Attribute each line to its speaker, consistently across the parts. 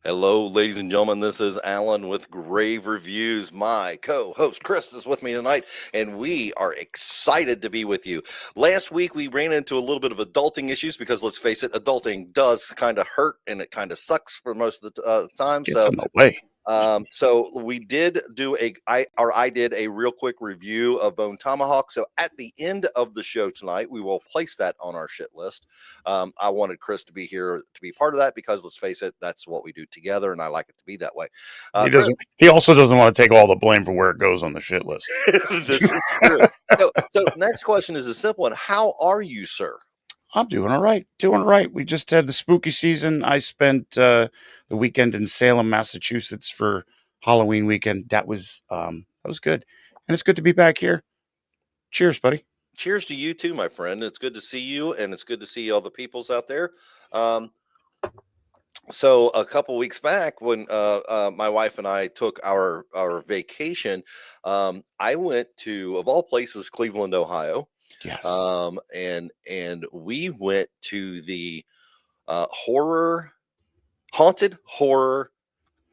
Speaker 1: Hello, ladies and gentlemen. This is Alan with Grave Reviews. My co host Chris is with me tonight, and we are excited to be with you. Last week, we ran into a little bit of adulting issues because, let's face it, adulting does kind of hurt and it kind of sucks for most of the time.
Speaker 2: Gets in the way.
Speaker 1: So we did do I did a real quick review of Bone Tomahawk. So at the end of the show tonight, we will place that on our shit list. I wanted Chris to be here to be part of that because, let's face it, that's what we do together, and I like it to be that way.
Speaker 2: He doesn't. He also doesn't want to take all the blame for where it goes on the shit list.
Speaker 1: This is true. So next question is a simple one. How are you, sir?
Speaker 2: I'm doing all right. Doing all right. We just had the spooky season. I spent the weekend in Salem, Massachusetts for Halloween weekend. That was good, and it's good to be back here. Cheers, buddy.
Speaker 1: Cheers to you too, my friend. It's good to see you, and it's good to see all the peoples out there. So a couple weeks back, when my wife and I took our vacation, I went to, of all places, Cleveland, Ohio.
Speaker 2: Yes.
Speaker 1: And we went to the haunted horror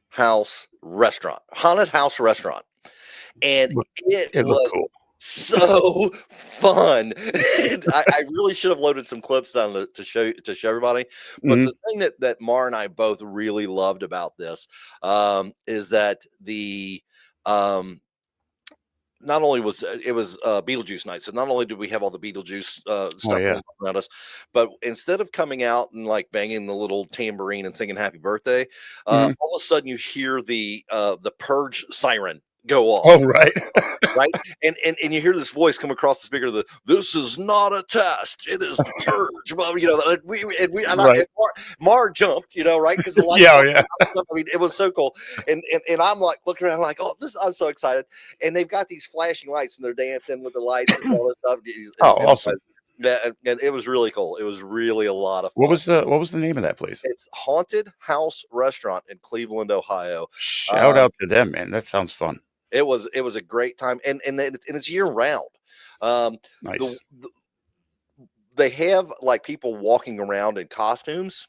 Speaker 1: house restaurant, and it was
Speaker 2: cool.
Speaker 1: So fun. I really should have loaded some clips down to show everybody. But the thing that Mar and I both really loved about this is that the not only was it was Beetlejuice night, so not only did we have all the Beetlejuice stuff around us, but instead of coming out and like banging the little tambourine and singing "Happy Birthday," all of a sudden you hear the Purge siren go off.
Speaker 2: Oh, right.
Speaker 1: Right. And you hear this voice come across the speaker. This is not a test. It is the Purge. Well, Mar jumped, right? Because the light.
Speaker 2: Yeah.
Speaker 1: I mean, it was so cool. And I'm like looking around like, I'm so excited. And they've got these flashing lights and they're dancing with the lights and all this stuff.
Speaker 2: Awesome.
Speaker 1: And it was really cool. It was really a lot of fun.
Speaker 2: What was the name of that place?
Speaker 1: It's Haunted House Restaurant in Cleveland, Ohio.
Speaker 2: Shout out to them, man. That sounds fun.
Speaker 1: It was a great time, and it's year round.
Speaker 2: Nice.
Speaker 1: They have like people walking around in costumes.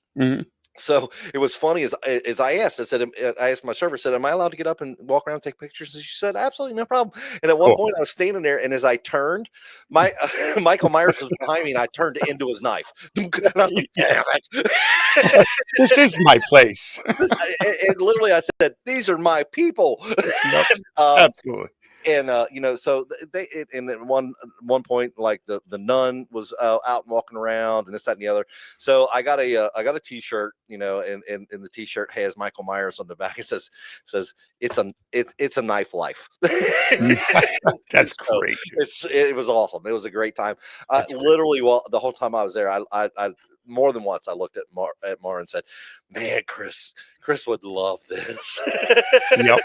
Speaker 1: So it was funny as I asked. I asked my server, said, "Am I allowed to get up and walk around and take pictures?" And she said, "Absolutely, no problem." And at one point, I was standing there, and as I turned, my Michael Myers was behind me, and I turned into his knife. And I was like, "Damn it.
Speaker 2: This is my place."
Speaker 1: And literally, I said, "These are my people."
Speaker 2: Yep, absolutely.
Speaker 1: And so and at one point, like the nun was out and walking around, and this, that, and the other. So I got a T-shirt, and the T-shirt has Michael Myers on the back. It says it's a knife life.
Speaker 2: That's great.
Speaker 1: It was awesome. It was a great time. Literally, the whole time I was there, I more than once I looked at Mar and said, "Man, Chris would love this."
Speaker 2: Yep.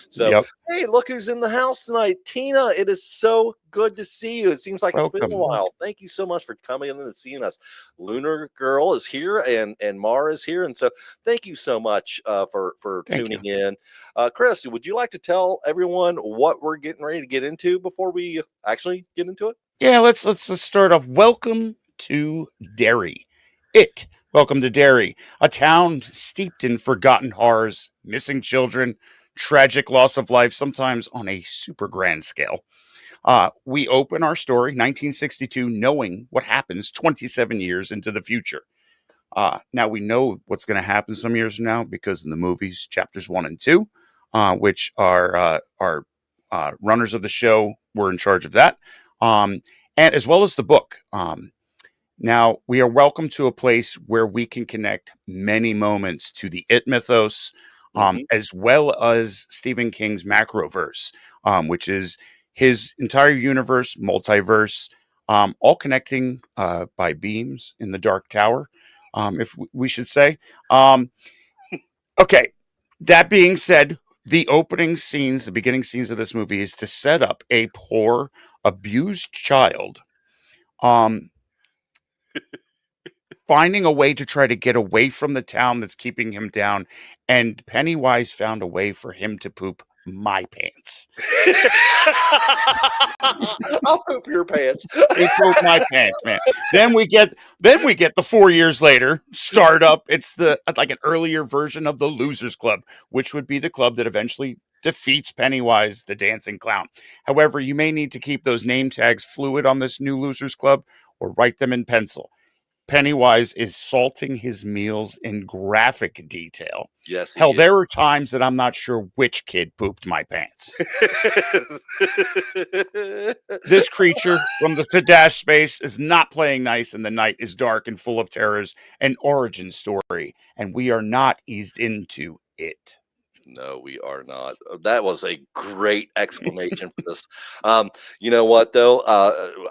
Speaker 1: So, Hey, look who's in the house tonight. Tina, it is so good to see you. It seems like it's been a while. Thank you so much for coming in and seeing us. Lunar Girl is here and Mara is here. And so thank you so much for tuning in. Chris, would you like to tell everyone what we're getting ready to get into before we actually get into it?
Speaker 2: Yeah, let's start off. Welcome to Derry. Welcome to Derry, a town steeped in forgotten horrors, missing children, tragic loss of life, sometimes on a super grand scale. We open our story, 1962, knowing what happens 27 years into the future. Now we know what's going to happen some years from now because in the movies, chapters 1 and 2, which are runners of the show, were in charge of that, and as well as the book. Now we are welcome to a place where we can connect many moments to the It mythos, as well as Stephen King's Macroverse, which is his entire universe, multiverse, all connecting by beams in the Dark Tower, if we should say. Okay, that being said, the opening scenes, the beginning scenes of this movie is to set up a poor, abused child finding a way to try to get away from the town that's keeping him down, and Pennywise found a way for him to poop my pants.
Speaker 1: I'll poop your pants.
Speaker 2: He pooped my pants, man. Then we get the 4 years later startup. It's like an earlier version of the Losers Club, which would be the club that eventually defeats Pennywise, the dancing clown. However, you may need to keep those name tags fluid on this new Losers Club or write them in pencil. Pennywise is salting his meals in graphic detail.
Speaker 1: Yes,
Speaker 2: hell, there are times that I'm not sure which kid pooped my pants. This creature from the Tadash space is not playing nice, and the night is dark and full of terrors. An origin story, and we are not eased into it.
Speaker 1: No, we are not. That was a great explanation for this. You know what, though?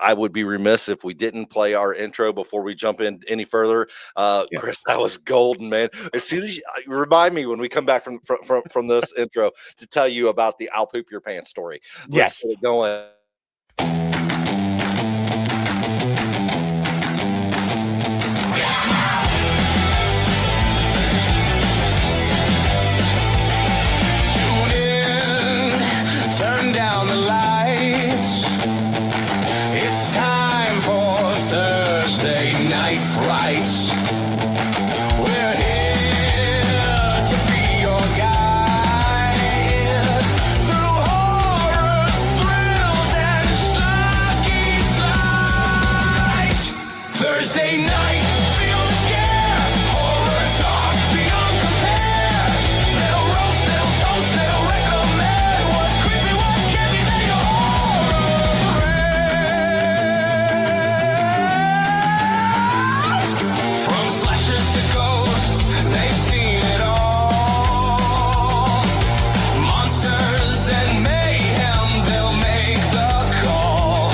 Speaker 1: I would be remiss if we didn't play our intro before we jump in any further.
Speaker 2: Yes.
Speaker 1: Chris, that was golden, man. As soon as you remind me when we come back from this intro to tell you about the "I'll poop your pants" story. Let's get it going.
Speaker 3: Down the lights. It's time for Thursday night frights. We're here to be your guide through horror, thrills, and schlocky slides. Thursday night, feel the scare. Horror talk beyond compare. They'll roast, they'll toast, they'll recommend what's creepy, what's scary, they horror. From slashers to ghosts, they've seen it all. Monsters and mayhem, they'll make the call.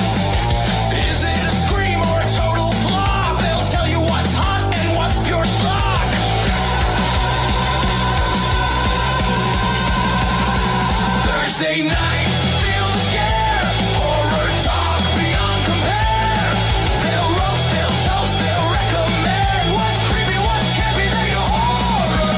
Speaker 3: Is it a scream or a total flop? They'll tell you what's hot and what's pure schlock. Thursday night, feel the scare. Horror talk beyond compare. They'll roast, they'll toast, they'll recommend what's creepy, what's campy, they horror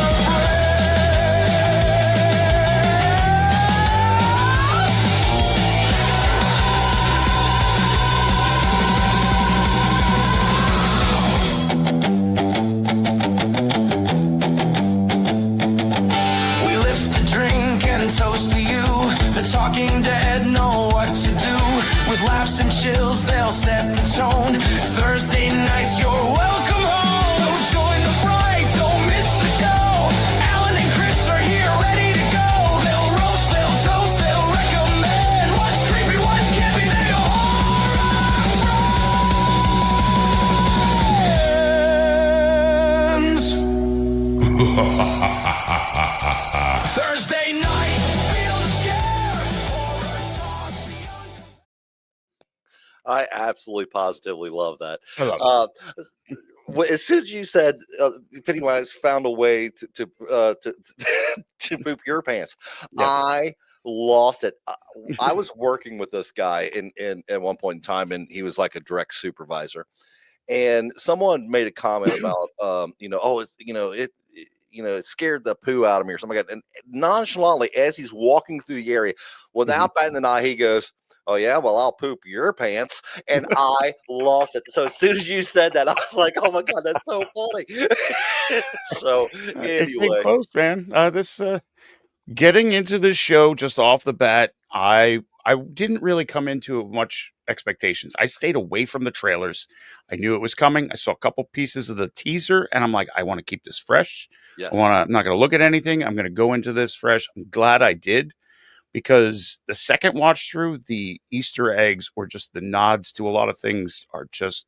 Speaker 3: We lift a drink and toast to you. The talking dead know what to do. With laughs and chills, they'll set the tone. Thursday nights, you're welcome home. So join the fright, don't miss the show. Alan and Chris are here, ready to go. They'll roast, they'll toast, they'll recommend what's creepy, what's campy, they horror. Thursday night, feel the scare. Horror talk beyond.
Speaker 1: I absolutely positively love that.
Speaker 2: I love
Speaker 1: As soon as you said Pennywise found a way to to poop your pants,
Speaker 2: Yes.
Speaker 1: I lost it. I was working with this guy in at one point in time, and he was like a direct supervisor. And someone made a comment about it scared the poo out of me or something like that. And nonchalantly, as he's walking through the area, without batting an eye, he goes, "Oh yeah, well I'll poop your pants," and I lost it. So as soon as you said that, I was like, "Oh my god, that's so funny." So
Speaker 2: It came
Speaker 1: anyway,
Speaker 2: close, man. Getting into this show just off the bat, I didn't really come into it much expectations. I stayed away from the trailers. I knew it was coming. I saw a couple pieces of the teaser, and I'm like, I want to keep this fresh.
Speaker 1: yes,
Speaker 2: I'm not going to look at anything. I'm going to go into this fresh. I'm glad I did, because the second watch through, the Easter eggs or just the nods to a lot of things are just.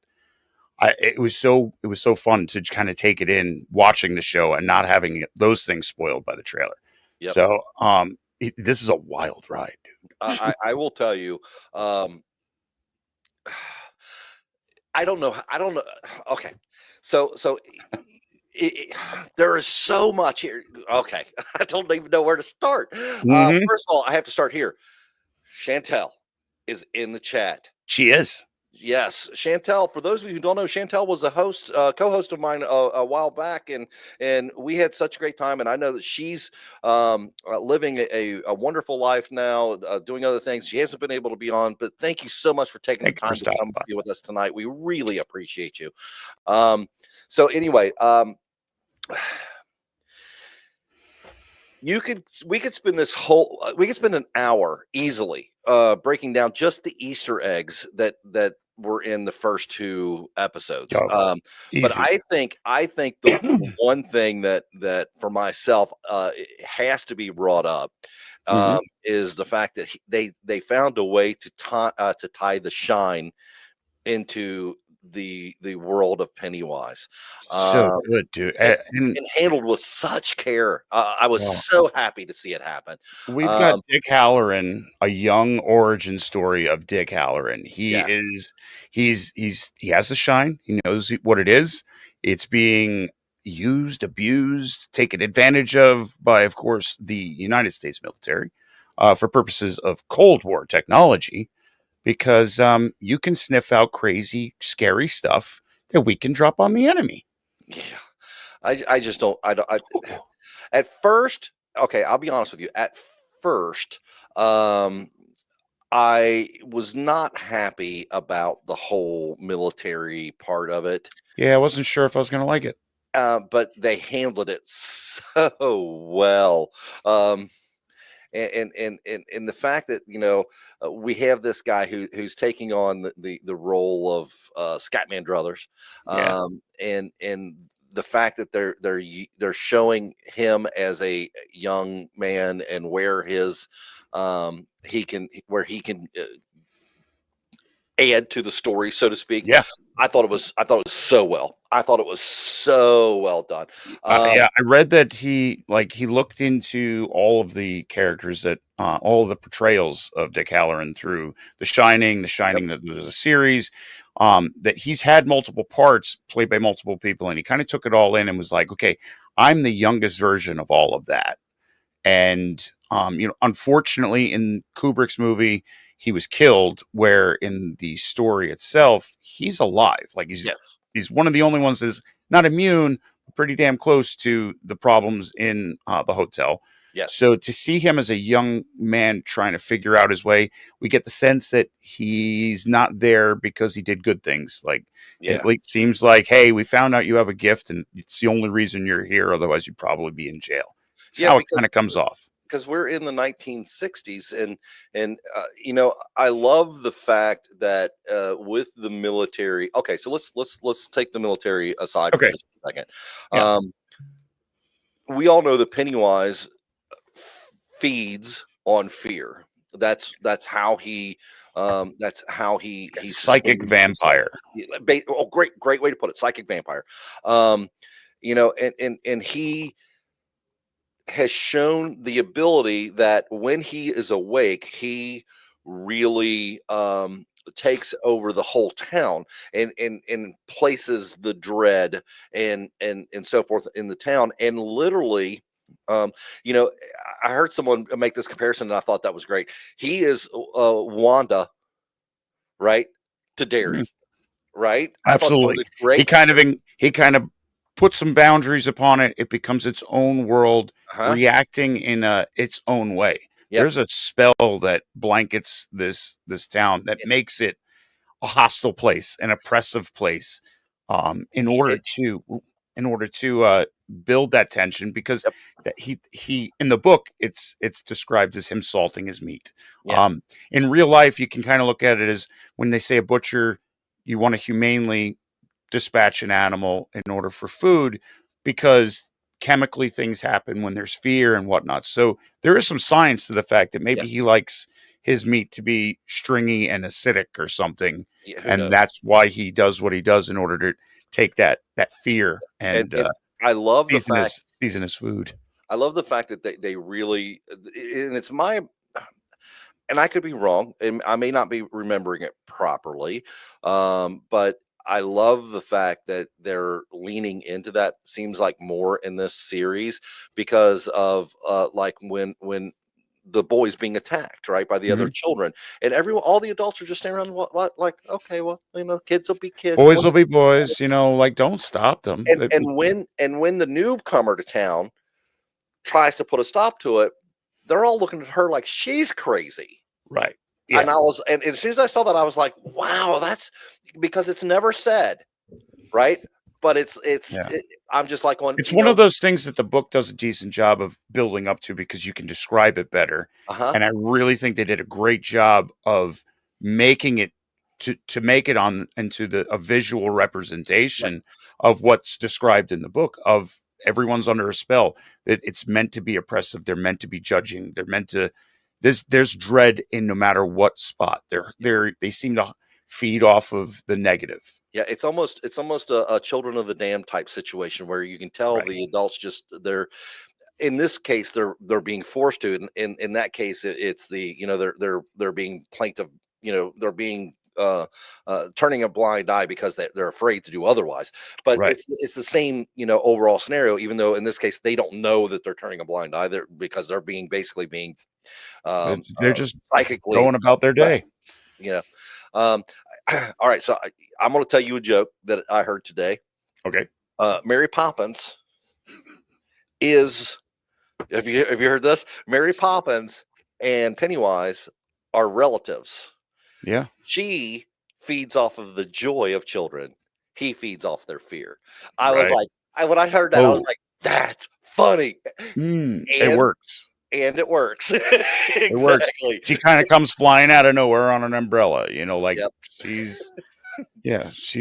Speaker 2: It was so fun to kind of take it in, watching the show and not having those things spoiled by the trailer.
Speaker 1: Yep.
Speaker 2: So, this is a wild ride, dude.
Speaker 1: I will tell you. I don't know. Okay, so there is so much here. Okay, I don't even know where to start.
Speaker 2: Mhm.
Speaker 1: First of all, I have to start here. Chantel is in the chat.
Speaker 2: She is.
Speaker 1: Yes, Chantel. For those of you who don't know, Chantel was a host, co-host of mine a while back, and we had such a great time. And I know that she's living a wonderful life now, doing other things. She hasn't been able to be on, but thank you so much for taking the
Speaker 2: Thank you for
Speaker 1: time to come
Speaker 2: stopping by.
Speaker 1: be with us tonight. We really appreciate you. So anyway, we could spend this whole we could spend an hour easily breaking down just the Easter eggs that were in the first two episodes.
Speaker 2: Oh,
Speaker 1: But
Speaker 2: easy.
Speaker 1: I think the one thing that for myself it has to be brought up
Speaker 2: Mhm.
Speaker 1: is the fact that they found a way to tie the shine into the world of Pennywise.
Speaker 2: So
Speaker 1: Um,
Speaker 2: good, dude.
Speaker 1: and,
Speaker 2: And
Speaker 1: and handled with such care. I was
Speaker 2: oh,
Speaker 1: so happy to see it happen.
Speaker 2: we've got
Speaker 1: Um,
Speaker 2: Dick Halloran, a young origin story of Dick Halloran.
Speaker 1: yes,
Speaker 2: He has the shine. He knows what it is. It's being used, abused, taken advantage of by, of course, the United States military for purposes of Cold War technology. Because you can sniff out crazy, scary stuff that we can drop on the enemy.
Speaker 1: yeah. I just don't. At first, okay, I'll be honest with you. At first, um, I was not happy about the whole military part of it.
Speaker 2: Yeah, I wasn't sure if I was going to like it.
Speaker 1: But they handled it so well. Um, and the fact that we have this guy who's taking on the role of Scatman Druthers,
Speaker 2: Yeah,
Speaker 1: and the fact that they're showing him as a young man and where his he can add to the story, so to speak.
Speaker 2: yeah,
Speaker 1: I thought it was so well. I thought it was so well done.
Speaker 2: yeah. I read that he looked into all of the characters that all of the portrayals of Dick Halloran through The Shining. The
Speaker 1: Yep.
Speaker 2: Shining, that was a series that he's had multiple parts played by multiple people, and he kind of took it all in and was like, okay, I'm the youngest version of all of that. And unfortunately, in Kubrick's movie, he was killed. Where in the story itself, he's alive. Like
Speaker 1: Yes.
Speaker 2: he's one of the only ones that's not immune, but pretty damn close to the problems in the hotel.
Speaker 1: Yes.
Speaker 2: So to see him as a young man trying to figure out his way, we get the sense that he's not there because he did good things. Like it
Speaker 1: Yeah.
Speaker 2: at least seems like, hey, we found out you have a gift, and it's the only reason you're here. Otherwise, you'd probably be in jail. It's
Speaker 1: Yeah.
Speaker 2: how it kind of comes off.
Speaker 1: Because we're in the 1960s, and I love the fact that with the military. Okay, so let's take the military aside for
Speaker 2: Okay.
Speaker 1: just a second.
Speaker 2: Yeah.
Speaker 1: We all know that Pennywise feeds on fear. He's
Speaker 2: Psychic vampire.
Speaker 1: Great way to put it. Psychic vampire. And he has shown the ability that when he is awake, he really takes over the whole town and places the dread and so forth in the town. And literally, um, you know, I heard someone make this comparison, and I thought that was great. He is Wanda, right, to
Speaker 2: Mhm.
Speaker 1: Derry, right? I thought that was
Speaker 2: Absolutely.
Speaker 1: a great.
Speaker 2: He kind of puts some boundaries upon it. It becomes its own world,
Speaker 1: Huh?
Speaker 2: reacting in its own way.
Speaker 1: Yep.
Speaker 2: There's a spell that blankets this town that makes it a hostile place, an oppressive place, in order
Speaker 1: It-
Speaker 2: to build that tension. Because
Speaker 1: Yep.
Speaker 2: that he in the book, it's described as him salting his meat.
Speaker 1: Yeah.
Speaker 2: In real life, you can kind of look at it as when they say a butcher, you want to humanely dispatch an animal in order for food, because chemically things happen when there's fear and whatnot. So there is some science to the fact that maybe he
Speaker 1: Yes.
Speaker 2: likes his meat to be stringy and acidic or something,
Speaker 1: Yeah, who
Speaker 2: and
Speaker 1: knows?
Speaker 2: that's why he does what he does in order to take that fear and
Speaker 1: And I love the fact.
Speaker 2: season his food.
Speaker 1: I love the fact that they really, and it's my, and I could be wrong, and I may not be remembering it properly, but I love the fact that they're leaning into that. Seems like more in this series because of like when the boys being attacked, right, by the other children, and all the adults are just standing around, what, like, okay, well, kids will be kids.
Speaker 2: Boys will be boys, like, don't stop them.
Speaker 1: And when the newcomer to town tries to put a stop to it, they're all looking at her like she's crazy.
Speaker 2: Right. Yeah.
Speaker 1: And as soon as I saw that, I was like, wow, that's because it's never said, right? But I'm just like,
Speaker 2: it's one of those things that the book does a decent job of building up to because you can describe it better. And I really think they did a great job of making it to make it on into a visual representation of what's described in the book of everyone's under a spell. It's meant to be oppressive. They're meant to be judging. They're meant to. There's dread in no matter what spot. They seem to feed off of the negative.
Speaker 1: Yeah, it's almost a Children of the Damned type situation where you can tell the adults they're in this case they're being forced to. In that case, it's they're being plaintive. They're being turning a blind eye because they're afraid to do otherwise. But it's the same overall scenario. Even though in this case they don't know that they're turning a blind eye because they're basically being
Speaker 2: they're just
Speaker 1: psychically
Speaker 2: going about their day.
Speaker 1: All right, so I'm going to tell you a joke that I heard today.
Speaker 2: Okay.
Speaker 1: Mary Poppins is. Have you heard this? Mary Poppins and Pennywise are relatives.
Speaker 2: Yeah.
Speaker 1: She feeds off of the joy of children. He feeds off their fear. I was like, when I heard that, I was like, that's funny.
Speaker 2: It works.
Speaker 1: And it works.
Speaker 2: Exactly. It works. She kind of comes flying out of nowhere on an umbrella, she's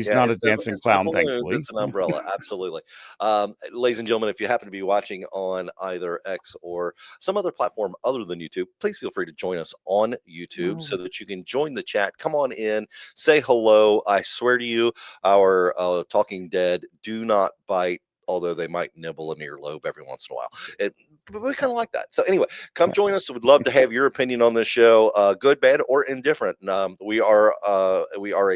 Speaker 2: not a dancing clown, thankfully.
Speaker 1: It's an umbrella, absolutely. Ladies and gentlemen, if you happen to be watching on either X or some other platform other than YouTube, please feel free to join us on YouTube so that you can join the chat. Come on in, say hello. I swear to you, our Talking Dead do not bite, although they might nibble an earlobe every once in a while. But we kind of like that. So anyway, come join us. We'd love to have your opinion on this show, good, bad, or indifferent. We are a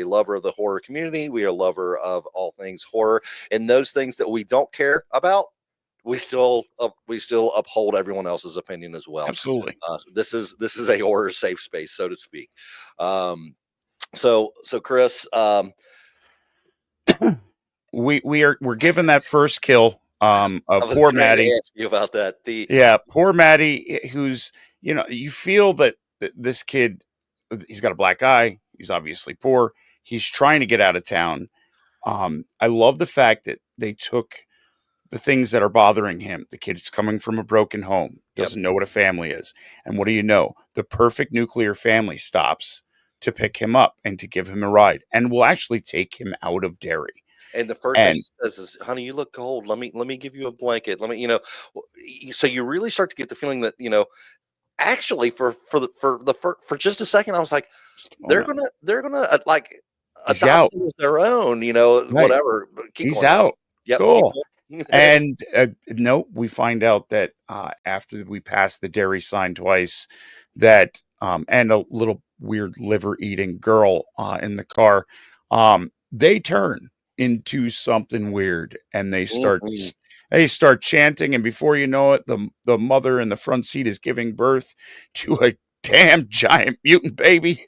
Speaker 1: lover of the horror community. We are a lover of all things horror, and those things that we don't care about, we still uphold everyone else's opinion as well.
Speaker 2: Absolutely.
Speaker 1: This is a horror safe space, so to speak. So Chris,
Speaker 2: we're given that first kill. Of poor Maddie.
Speaker 1: Ask you about that.
Speaker 2: Poor Maddie, who's you feel that this kid, he's got a black eye. He's obviously poor. He's trying to get out of town. I love the fact that they took the things that are bothering him. The kid's coming from a broken home, doesn't know what a family is, and what do you know? The perfect nuclear family stops to pick him up and to give him a ride, and will actually take him out of Derry.
Speaker 1: And the first thing she says is, "Honey, you look cold. Let me give you a blanket. Let me, So you really start to get the feeling that actually for just a second, I was like, they're gonna like adopt him as their own, whatever. But
Speaker 2: he's out. Yep, cool. And no, we find out that after we pass the Derry sign twice, that and a little weird liver eating girl in the car, they turn into something weird, and they start chanting, and before you know it, the mother in the front seat is giving birth to a damn giant mutant baby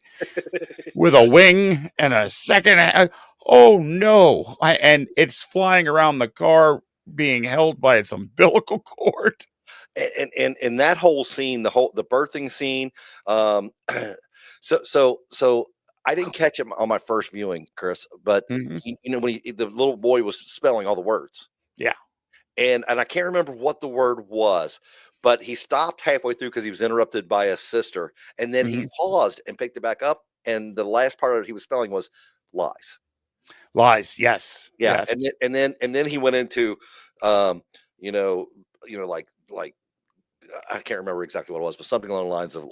Speaker 2: with a wing and a second. Oh no! And it's flying around the car, being held by its umbilical cord.
Speaker 1: And that whole scene, the birthing scene. So I didn't catch him on my first viewing, Chris, but when the little boy was spelling all the words.
Speaker 2: Yeah.
Speaker 1: And I can't remember what the word was, but he stopped halfway through because he was interrupted by his sister. And then he paused and picked it back up. And the last part of it he was spelling was lies.
Speaker 2: Lies. Yes.
Speaker 1: Yeah.
Speaker 2: Yes.
Speaker 1: And then he went into, like, I can't remember exactly what it was, but something along the lines of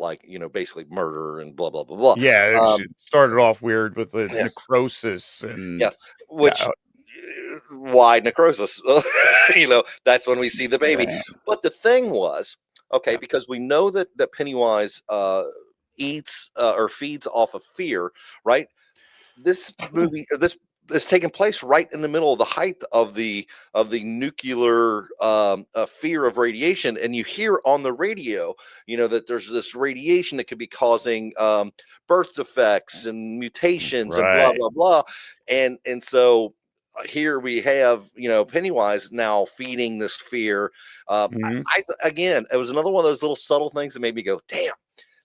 Speaker 1: basically murder and blah, blah, blah, blah.
Speaker 2: Yeah. It started off weird with the necrosis and
Speaker 1: why necrosis? That's when we see the baby. Yeah. But the thing was, because we know that Pennywise eats or feeds off of fear, right? This movie, is taking place right in the middle of the height of the nuclear fear of radiation, and you hear on the radio, that there's this radiation that could be causing birth defects and mutations and blah
Speaker 2: Right.
Speaker 1: blah blah, and so here we have Pennywise now feeding this fear.
Speaker 2: Mhm.
Speaker 1: Again, it was another one of those little subtle things that made me go, damn,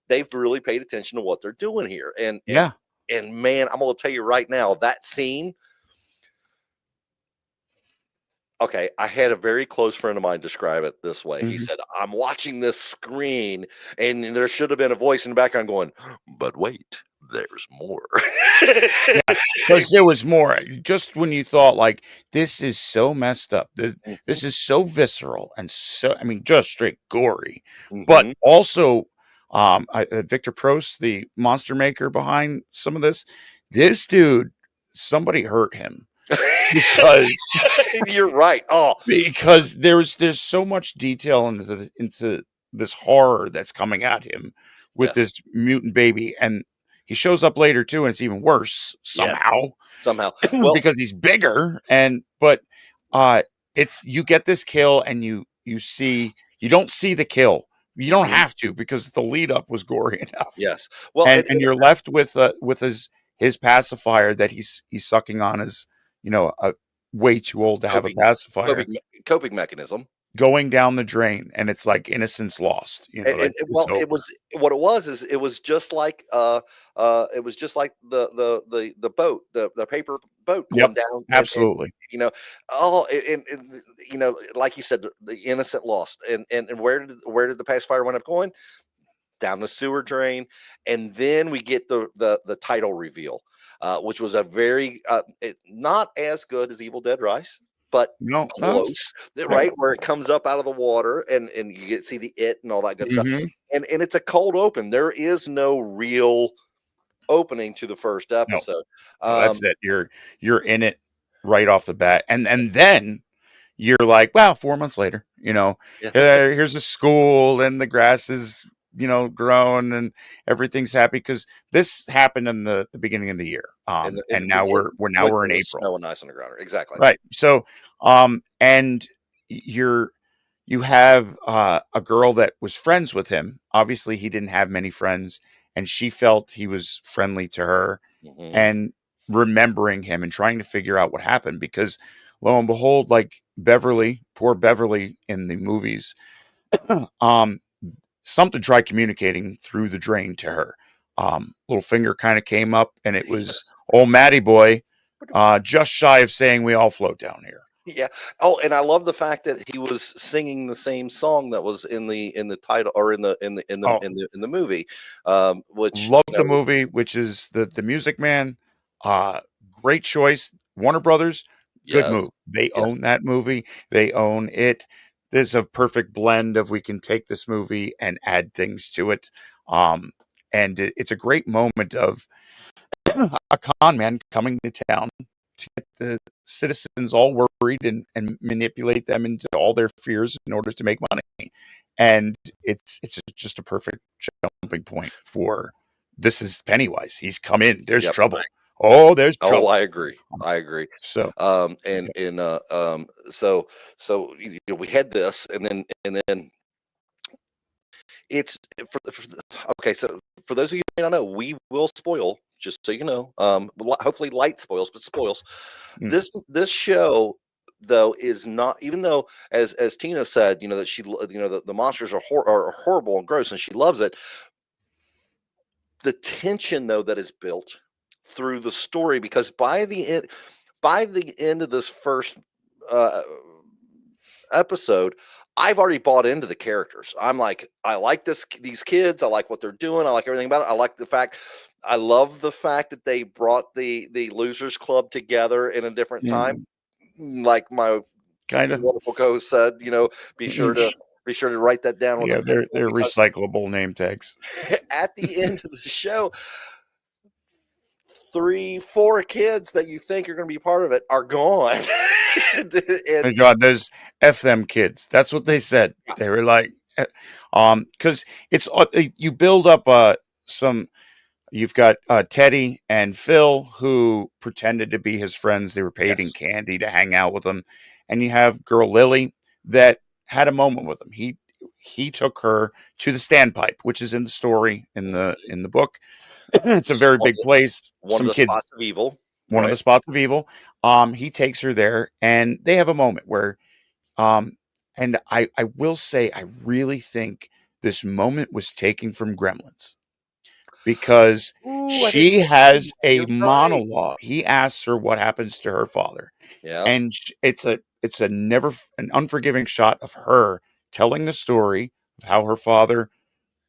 Speaker 1: they've really paid attention to what they're doing here.
Speaker 2: Yeah.
Speaker 1: And man, I'm gonna tell you right now, that scene. Okay, I had a very close friend of mine describe it this way. He
Speaker 2: Mhm.
Speaker 1: said, "I'm watching this screen, and there should have been a voice in the background going, but wait, there's more."
Speaker 2: Yeah, because there was more. Just when you thought, like, this is so messed up, this is so visceral and so, I mean, just straight gory, but
Speaker 1: Mhm.
Speaker 2: also, Victor Prost, the monster maker behind some of this dude, somebody hurt him because
Speaker 1: You're right. Oh,
Speaker 2: because there's so much detail into this horror that's coming at him with
Speaker 1: yes,
Speaker 2: this mutant baby, and he shows up later too, and it's even worse
Speaker 1: yeah,
Speaker 2: somehow
Speaker 1: somehow. Well,
Speaker 2: because he's bigger. But it's, you get this kill, and you don't see the kill. You don't
Speaker 1: mhm,
Speaker 2: have to, because the lead up was gory enough,
Speaker 1: yes. Well,
Speaker 2: and you're left with his pacifier that he's sucking on as, way too old to have a
Speaker 1: coping,
Speaker 2: pacifier,
Speaker 1: coping mechanism.
Speaker 2: going down the drain, and it's like innocence lost. Like, it's
Speaker 1: Well, it
Speaker 2: over.
Speaker 1: was what it was is it was just like it was just like the boat, the paper boat going
Speaker 2: Yep,
Speaker 1: down,
Speaker 2: absolutely.
Speaker 1: you know oh and like you said, the innocent lost, and where did the pacifier wind up going? Down the sewer drain. And then we get the title reveal, which was a very not as good as Evil Dead Rise, but
Speaker 2: No, no,
Speaker 1: close,
Speaker 2: yeah.
Speaker 1: right? Where it comes up out of the water, and you get see the it and all that good stuff.
Speaker 2: Mhm.
Speaker 1: And it's a cold open. There is no real opening to the first
Speaker 2: No,
Speaker 1: episode.
Speaker 2: no, that's it. You're in it right off the bat, and then you're like, wow, 4 months later,
Speaker 1: Yeah.
Speaker 2: here's a school, and the grass is, grown, and everything's happy, because this happened in the beginning of the year.
Speaker 1: In
Speaker 2: And now we're in
Speaker 1: with
Speaker 2: April.
Speaker 1: snow and ice on the ground. Exactly.
Speaker 2: Right. So, and you have a girl that was friends with him. Obviously, he didn't have many friends, and she felt he was friendly to her,
Speaker 1: Mhm.
Speaker 2: and remembering him and trying to figure out what happened, because lo and behold, like Beverly, poor Beverly in the movies, something tried communicating through the drain to her. Little finger kind of came up, and it was old Matty boy, just shy of saying, "We all float down here."
Speaker 1: Yeah. Oh, and I love the fact that he was singing the same song that was in the title, or
Speaker 2: Oh,
Speaker 1: in the movie, which
Speaker 2: love the movie, which is the Music Man. Great choice. Warner Brothers, good
Speaker 1: yes,
Speaker 2: move. They
Speaker 1: yes,
Speaker 2: own that movie. They own it. There's a perfect blend of, we can take this movie and add things to it. And it's a great moment of a con man coming to town to get the citizens all worried, and manipulate them into all their fears in order to make money. And it's just a perfect jumping point for, this is Pennywise. He's come in. There's
Speaker 1: yep.
Speaker 2: trouble. Oh, there's
Speaker 1: Oh,
Speaker 2: trouble.
Speaker 1: I agree. I agree.
Speaker 2: So,
Speaker 1: And so we had this, and then it's okay. So for those of you who may not know, we will spoil, just so you know. Hopefully light spoils, but spoils.
Speaker 2: Mm.
Speaker 1: This show, though, is not, even though, as Tina said, that she, the monsters are horrible and gross, and she loves it. The tension, though, that is built through the story, because by the end of this first uh, episode, I've already bought into the characters. I'm like, I like these kids. I like what they're doing. I like everything about it. I love the fact that they brought the Losers Club together in a different time. Like my
Speaker 2: kind of.
Speaker 1: wonderful co-host said, be sure to write that down with
Speaker 2: Yeah,
Speaker 1: a pen,
Speaker 2: they're
Speaker 1: because
Speaker 2: recyclable name tags.
Speaker 1: at the end of the show, 3-4 kids that you think are going to be part of it are gone.
Speaker 2: My God, those F them kids. That's what they said. They were like, because it's, you build up some You've got Teddy and Phil, who pretended to be his friends. They were paid in
Speaker 1: Yes.
Speaker 2: candy to hang out with him. And you have girl Lily that had a moment with him. He took her to the standpipe, which is in the story in the book. It's a very big place.
Speaker 1: One of
Speaker 2: Some
Speaker 1: the
Speaker 2: kids,
Speaker 1: spots of evil.
Speaker 2: one of
Speaker 1: Right?
Speaker 2: the spots of evil. He takes her there, and they have a moment where, and I will say, I really think this moment was taken from Gremlins because
Speaker 1: Ooh, I didn't
Speaker 2: she
Speaker 1: think
Speaker 2: has a
Speaker 1: you're right.
Speaker 2: monologue. He asks her what happens to her father,
Speaker 1: Yeah.
Speaker 2: and it's a never an unforgiving shot of her telling the story of how her father,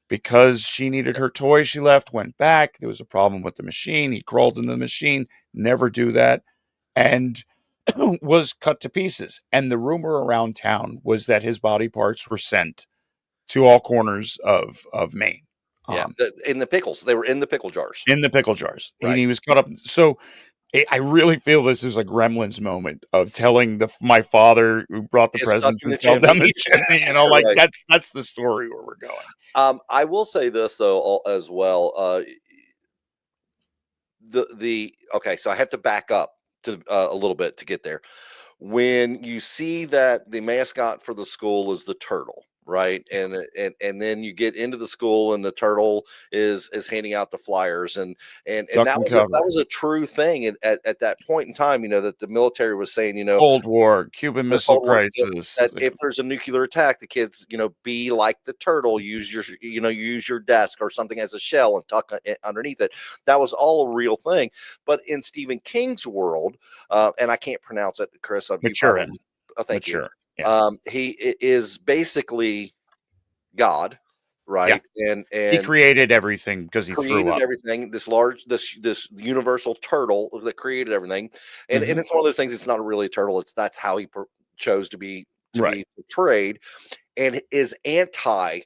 Speaker 2: because she needed her toy, she left, went back. There was a problem with the machine. He crawled into the machine. Never do that, and was cut to pieces. And the rumor around town was that his body parts were sent to all corners of Maine.
Speaker 1: Yeah. In the pickles. They were in the pickle jars.
Speaker 2: In the pickle jars.
Speaker 1: Right.
Speaker 2: He was cut up. So I really feel this is a Gremlins moment of telling my father who brought the
Speaker 1: It's stuck
Speaker 2: presents
Speaker 1: in
Speaker 2: and
Speaker 1: the
Speaker 2: fell down
Speaker 1: chimney.
Speaker 2: the chimney. You know, like
Speaker 1: Right.
Speaker 2: that's the story where we're going.
Speaker 1: I will say this though as well. Okay, so I have to back up to a little bit to get there. When you see that the mascot for the school is the turtle, right? And then you get into the school and the turtle is handing out the flyers and
Speaker 2: Duck
Speaker 1: that
Speaker 2: and
Speaker 1: was
Speaker 2: cover.
Speaker 1: that was a true thing at that point in time, that the military was saying,
Speaker 2: Cold War, Cuban
Speaker 1: the
Speaker 2: Missile
Speaker 1: Cold War,
Speaker 2: Crisis.
Speaker 1: that if there's a nuclear attack, the kids, be like the turtle, use your desk or something as a shell and tuck it underneath it. That was all a real thing. But in Stephen King's world, and I can't pronounce it, Chris. You
Speaker 2: Mature
Speaker 1: probably,
Speaker 2: him.
Speaker 1: thank you.
Speaker 2: Mature. Yeah.
Speaker 1: Is basically God, right?
Speaker 2: Yeah. He
Speaker 1: And
Speaker 2: created everything because he threw
Speaker 1: created
Speaker 2: up.
Speaker 1: everything. This universal turtle that created everything, and
Speaker 2: Mhm.
Speaker 1: it's one of those things. It's not really a turtle. That's how he chose to be
Speaker 2: Right.
Speaker 1: portrayed, and is anti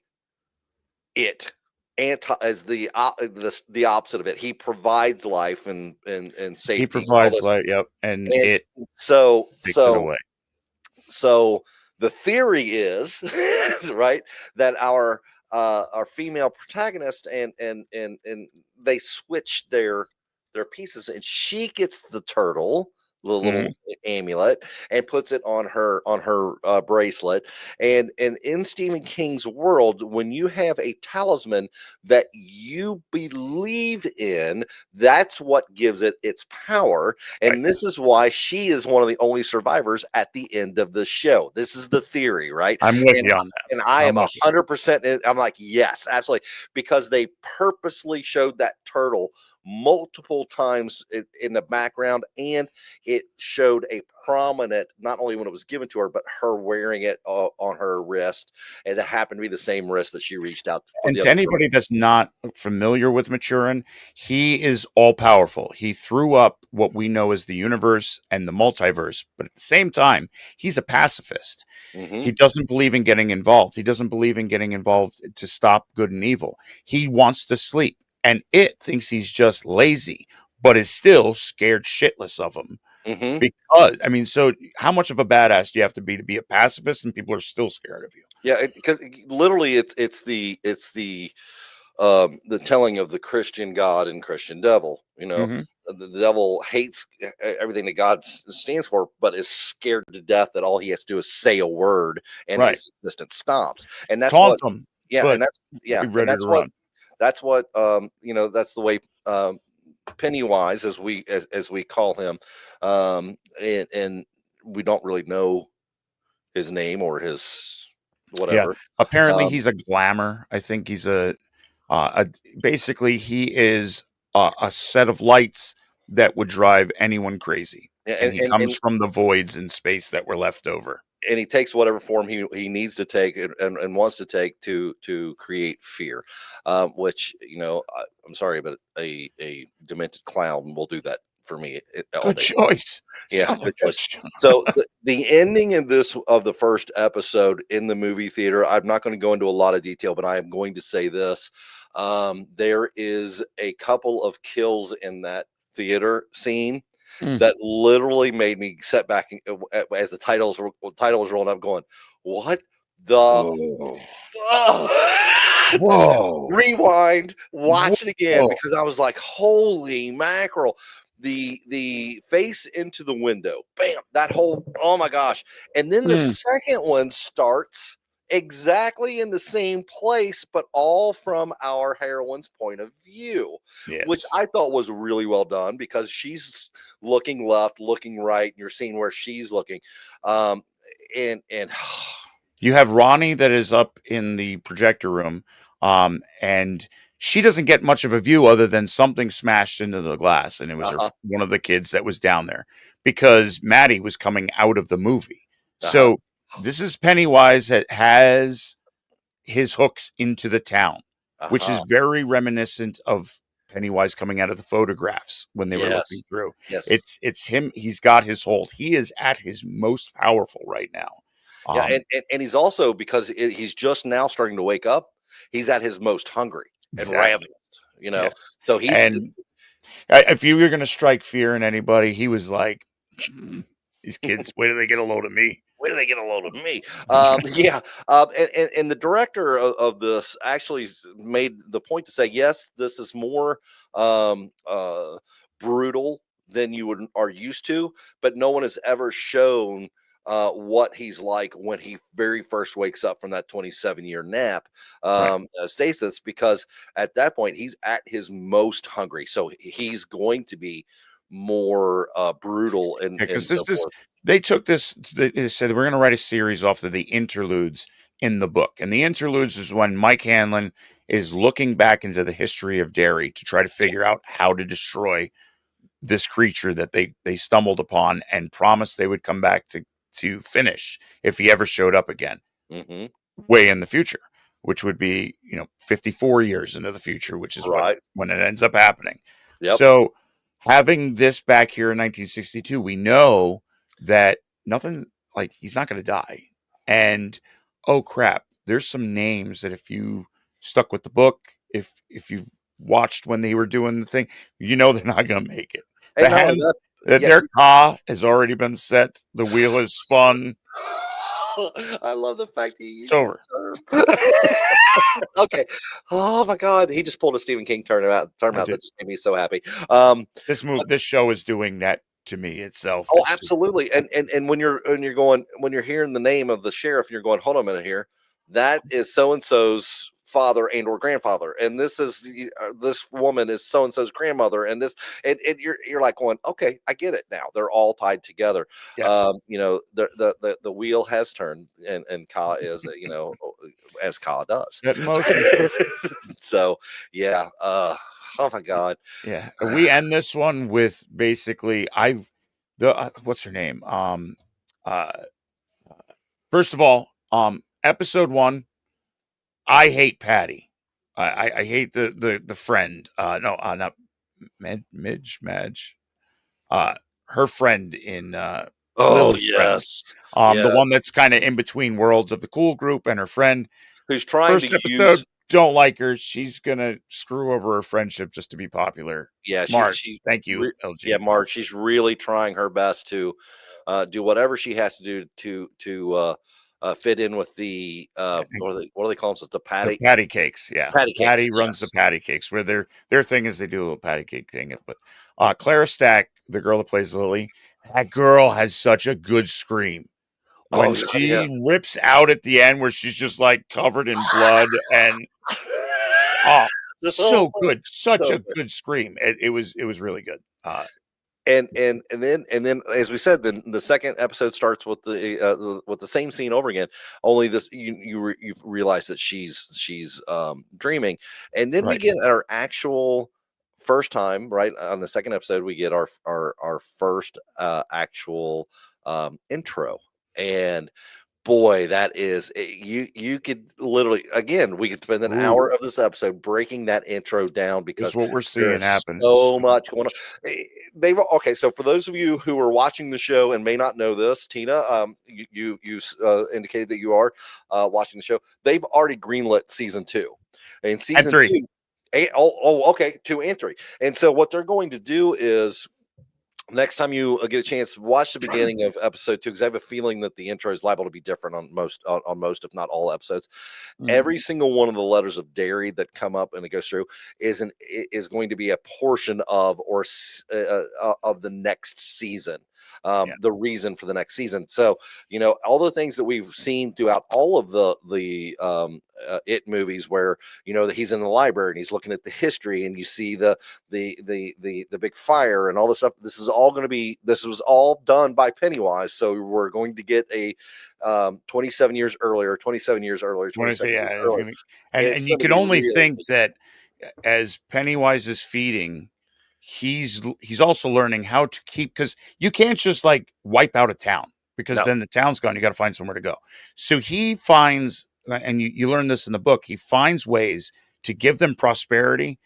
Speaker 1: it. Anti as the opposite of it. He provides life and
Speaker 2: He
Speaker 1: safety. All
Speaker 2: provides
Speaker 1: this,
Speaker 2: light, yep, and
Speaker 1: and
Speaker 2: it
Speaker 1: so
Speaker 2: takes it
Speaker 1: so
Speaker 2: away.
Speaker 1: so the theory is right that our female protagonist and they switch their pieces, and she gets the turtle, the little
Speaker 2: Mhm.
Speaker 1: amulet, and puts it on her bracelet. And in Stephen King's world, when you have a talisman that you believe in, that's what gives it its power.
Speaker 2: Right.
Speaker 1: And this is why she is one of the only survivors at the end of the show. This is the theory, right?
Speaker 2: I'm with
Speaker 1: And
Speaker 2: you on that.
Speaker 1: and I
Speaker 2: I'm
Speaker 1: am
Speaker 2: with you.
Speaker 1: 100%. I'm like, yes, absolutely, because they purposely showed that turtle multiple times in the background, and it showed a prominent, not only when it was given to her, but her wearing it on her wrist, and that happened to be the same wrist that she reached out for
Speaker 2: And
Speaker 1: the
Speaker 2: to
Speaker 1: other
Speaker 2: anybody
Speaker 1: turtle.
Speaker 2: that's not familiar with Maturin, he is all powerful. He threw up what we know as the universe and the multiverse, but at the same time, he's a pacifist. He
Speaker 1: Mm-hmm.
Speaker 2: doesn't believe in getting involved. He doesn't believe in getting involved to stop good and evil. He wants to sleep, and it thinks he's just lazy, but is still scared shitless of him.
Speaker 1: Mm-hmm.
Speaker 2: Because, I mean, so how much of a badass do you have to be a pacifist and people are still scared of you?
Speaker 1: Yeah, because literally, it's the telling of the Christian God and Christian devil.
Speaker 2: Mm-hmm.
Speaker 1: The devil hates everything that God stands for, but is scared to death that all he has to do is say a word and
Speaker 2: Right.
Speaker 1: his existence stops. And that's
Speaker 2: Taunt
Speaker 1: what,
Speaker 2: them,
Speaker 1: yeah,
Speaker 2: but be
Speaker 1: and
Speaker 2: ready to run.
Speaker 1: that's what that's the way Pennywise, as we call him, and we don't really know his name or his
Speaker 2: Yeah.
Speaker 1: whatever.
Speaker 2: Apparently,
Speaker 1: Um,
Speaker 2: he's a glamour. I think he's basically he is a set of lights that would drive anyone crazy, and
Speaker 1: and,
Speaker 2: he
Speaker 1: and
Speaker 2: comes
Speaker 1: and
Speaker 2: from the voids in space that were left over.
Speaker 1: and he takes whatever form he needs to take and wants to take to create fear, which I'm sorry, but a demented clown will do that for me all
Speaker 2: Good
Speaker 1: day long.
Speaker 2: choice.
Speaker 1: Yeah,
Speaker 2: Solid
Speaker 1: good choice.
Speaker 2: choice.
Speaker 1: So the ending of the first episode in the movie theater, I'm not going to go into a lot of detail, but I am going to say this: there is a couple of kills in that theater scene
Speaker 2: Mm.
Speaker 1: that literally made me set back as the title was rolling up, going, "What the
Speaker 2: Oh.
Speaker 1: fuck?"
Speaker 2: Whoa.
Speaker 1: Rewind, watch it again, because I was like, holy mackerel. The face into the window, bam, that whole, oh my gosh. And then the second one starts exactly in the same place, but all from our heroine's point of view, which I thought was really well done, because she's looking left, looking right, and you're seeing where she's looking. And
Speaker 2: you have Ronnie that is up in the projector room, and she doesn't get much of a view other than something smashed into the glass, and it was one of the kids that was down there, because Maddie was coming out of the movie. So this is Pennywise that has his hooks into the town, which is very reminiscent of Pennywise coming out of the photographs when they were looking through. It's him. He's got his hold. He is at his most powerful right now.
Speaker 1: And he's also, because he's just now starting to wake up, he's at his most hungry and ravenous, so he's,
Speaker 2: and if you were going to strike fear in anybody, he was like, these kids, wait till they get a load of me.
Speaker 1: Wait till they get a load of me. And the director of this actually made the point to say, yes, this is more brutal than you are used to, but no one has ever shown what he's like when he very first wakes up from that 27-year nap, stasis, because at that point he's at his most hungry, so he's going to be more brutal. And
Speaker 2: because they took this, they said, we're going to write a series off of the interludes in the book, and the interludes is when Mike Hanlon is looking back into the history of Derry to try to figure out how to destroy this creature that they stumbled upon and promised they would come back to finish if he ever showed up again, way in the future, which would be 54 years into the future, which is when it ends up happening. So having this back here in 1962, we know that nothing, like, he's not going to die. And oh crap, there's some names that if you stuck with the book, if you watched when they were doing the thing, they're not going to make it. Their car has already been set. The wheel is spun.
Speaker 1: I love the fact that you
Speaker 2: used over.
Speaker 1: Okay. Oh my God, he just pulled a Stephen King turn out that just made me so happy.
Speaker 2: This show is doing that to me itself.
Speaker 1: Oh, absolutely. And when you're hearing the name of the sheriff, and you're going, hold on a minute here, that is so and so's father and or grandfather, and this woman is so and so's grandmother, and this, and you're like going, okay, I get it now. They're all tied together. The wheel has turned, and Ka is as Ka does. So oh my God.
Speaker 2: Yeah, we end this one with basically what's her name? First of all, episode 1. I hate Patty. I hate the friend. Not Madge. Her friend in
Speaker 1: yes.
Speaker 2: The one that's kind of in between worlds of the cool group and her friend,
Speaker 1: who's trying
Speaker 2: First
Speaker 1: to
Speaker 2: episode,
Speaker 1: use.
Speaker 2: Don't like her. She's gonna screw over her friendship just to be popular.
Speaker 1: Yeah,
Speaker 2: Marge. Thank you, LG.
Speaker 1: Yeah, Marge. She's really trying her best to do whatever she has to do to fit in with the what do they call them? The patty
Speaker 2: cakes. Yeah,
Speaker 1: Patty
Speaker 2: runs the patty cakes, where their thing is they do a little patty cake thing. But Clara Stack, the girl that plays Lily, that girl has such a good scream when she rips out at the end, where she's just like covered in blood and so good, such a good scream. It was really good.
Speaker 1: And then, as we said, the second episode starts with the same scene over again. Only this, you realize that she's dreaming, and then we get our actual first time. Right on the second episode, we get our first actual intro, and boy, that is, you could literally, again, we could spend an hour of this episode breaking that intro down, because
Speaker 2: what we're seeing happen.
Speaker 1: So much going on. Okay, so for those of you who are watching the show and may not know this, Tina, you indicated that you are watching the show. They've already greenlit season 2, and season 2. Okay, 2 and 3. And so what they're going to do is next time you get a chance, watch the beginning of episode 2, because I have a feeling that the intro is liable to be different on most, if not all, episodes. Every single one of the letters of Derry that come up and it goes through is going to be a portion of of the next season. The reason for the next season. So, all the things that we've seen throughout all of the It movies, where that he's in the library and he's looking at the history, and you see the big fire and all this stuff. This was all done by Pennywise. So we're going to get a 27 years earlier, 27 years earlier, 27 years earlier.
Speaker 2: And you can only think that as Pennywise is feeding, he's also learning how to keep, because you can't just like wipe out a town, because then the town's gone. You got to find somewhere to go. So he finds, and you learn this in the book, he finds ways to give them prosperity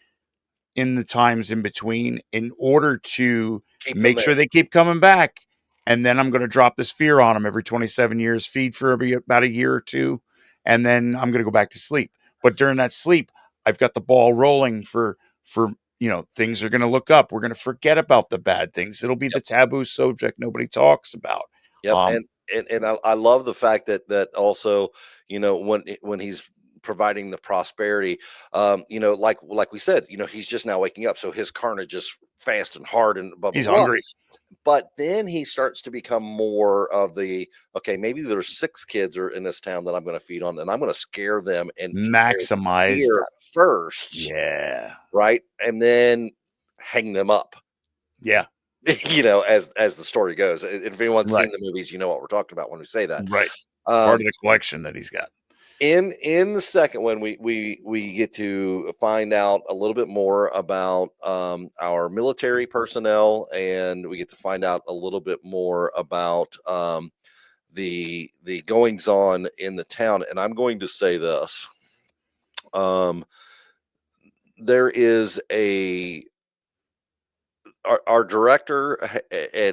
Speaker 2: in the times in between, in order to make sure they keep coming back. And then I'm going to drop this fear on them every 27 years, feed for about a year or two, and then I'm going to go back to sleep. But during that sleep, I've got the ball rolling for things are going to look up. We're going to forget about the bad things. It'll be the taboo subject nobody talks about.
Speaker 1: Yep. And I love the fact that also, when he's providing the prosperity, like we said, he's just now waking up. So his carnage is fast and hard and blah, blah,
Speaker 2: he's
Speaker 1: blah.
Speaker 2: hungry.
Speaker 1: But then he starts to become more of the, okay, maybe there's 6 kids in this town that I'm going to feed on, and I'm going to scare them and
Speaker 2: maximize
Speaker 1: first.
Speaker 2: Yeah.
Speaker 1: Right. And then hang them up.
Speaker 2: Yeah.
Speaker 1: As the story goes. If anyone's seen the movies, you know what we're talking about when we say that.
Speaker 2: Right. Part of the collection that he's got.
Speaker 1: In the second one, we get to find out a little bit more about our military personnel, and we get to find out a little bit more about the goings on in the town. And I'm going to say this: there is our director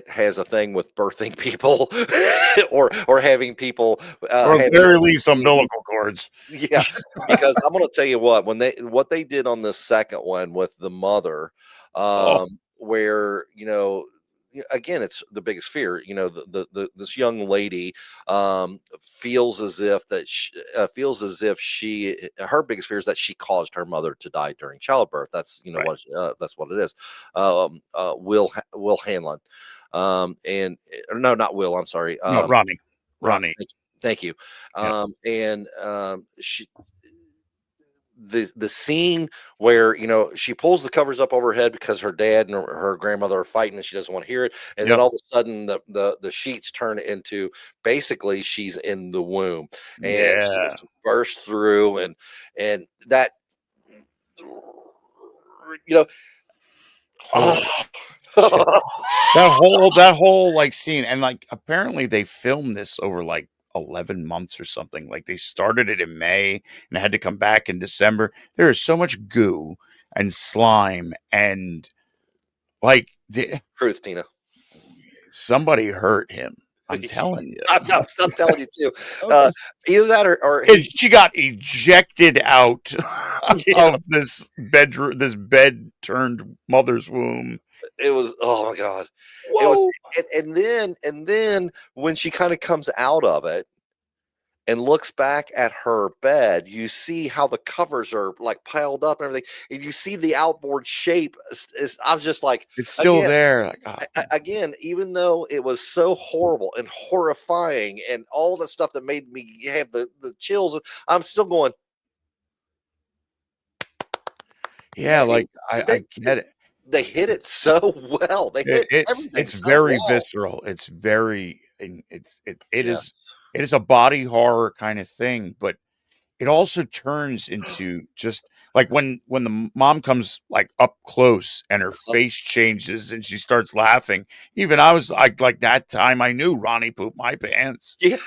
Speaker 1: has a thing with birthing people or having people
Speaker 2: or at the very least umbilical cords.
Speaker 1: Yeah, because I'm going to tell you what they did on the second one with the mother, where again, it's the biggest fear. This young lady feels as if her biggest fear is that she caused her mother to die during childbirth. That's that's what it is. Will Hanlon, and no, not Will. I'm sorry.
Speaker 2: No, Ronnie.
Speaker 1: Thank you. And she. The scene where she pulls the covers up over her head because her dad and her grandmother are fighting and she doesn't want to hear it, and then all of a sudden the sheets turn into basically she's in the womb, and she just burst through, and that
Speaker 2: that whole like scene, and like apparently they filmed this over like 11 months or something. Like they started it in May and had to come back in December. There is so much goo and slime and like
Speaker 1: truth, Tina.
Speaker 2: Somebody hurt him. I'm telling you.
Speaker 1: I'm telling you too. Either that or
Speaker 2: she got ejected out of this bedroom, this bed turned mother's womb.
Speaker 1: It was, oh my God. Whoa. It was, and then when she kind of comes out of it and looks back at her bed, you see how the covers are like piled up and everything, and you see the outboard shape. I was just like,
Speaker 2: it's still there. Like,
Speaker 1: again, even though it was so horrible and horrifying and all the stuff that made me have the chills, I'm still going.
Speaker 2: Yeah, like I get it.
Speaker 1: They hit it so well.
Speaker 2: It's very visceral. It's very it is a body horror kind of thing, but it also turns into just like when the mom comes like up close and her face changes and she starts laughing. Even I was like that time I knew Ronnie pooped my pants. Yeah.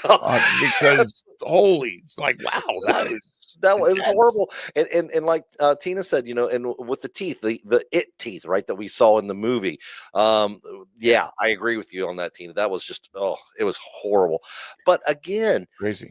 Speaker 2: Because holy, like wow, that is.
Speaker 1: That it was horrible, and like Tina said, and with the teeth, the it teeth, right, that we saw in the movie. Yeah, I agree with you on that, Tina. That was just it was horrible. But again,
Speaker 2: crazy.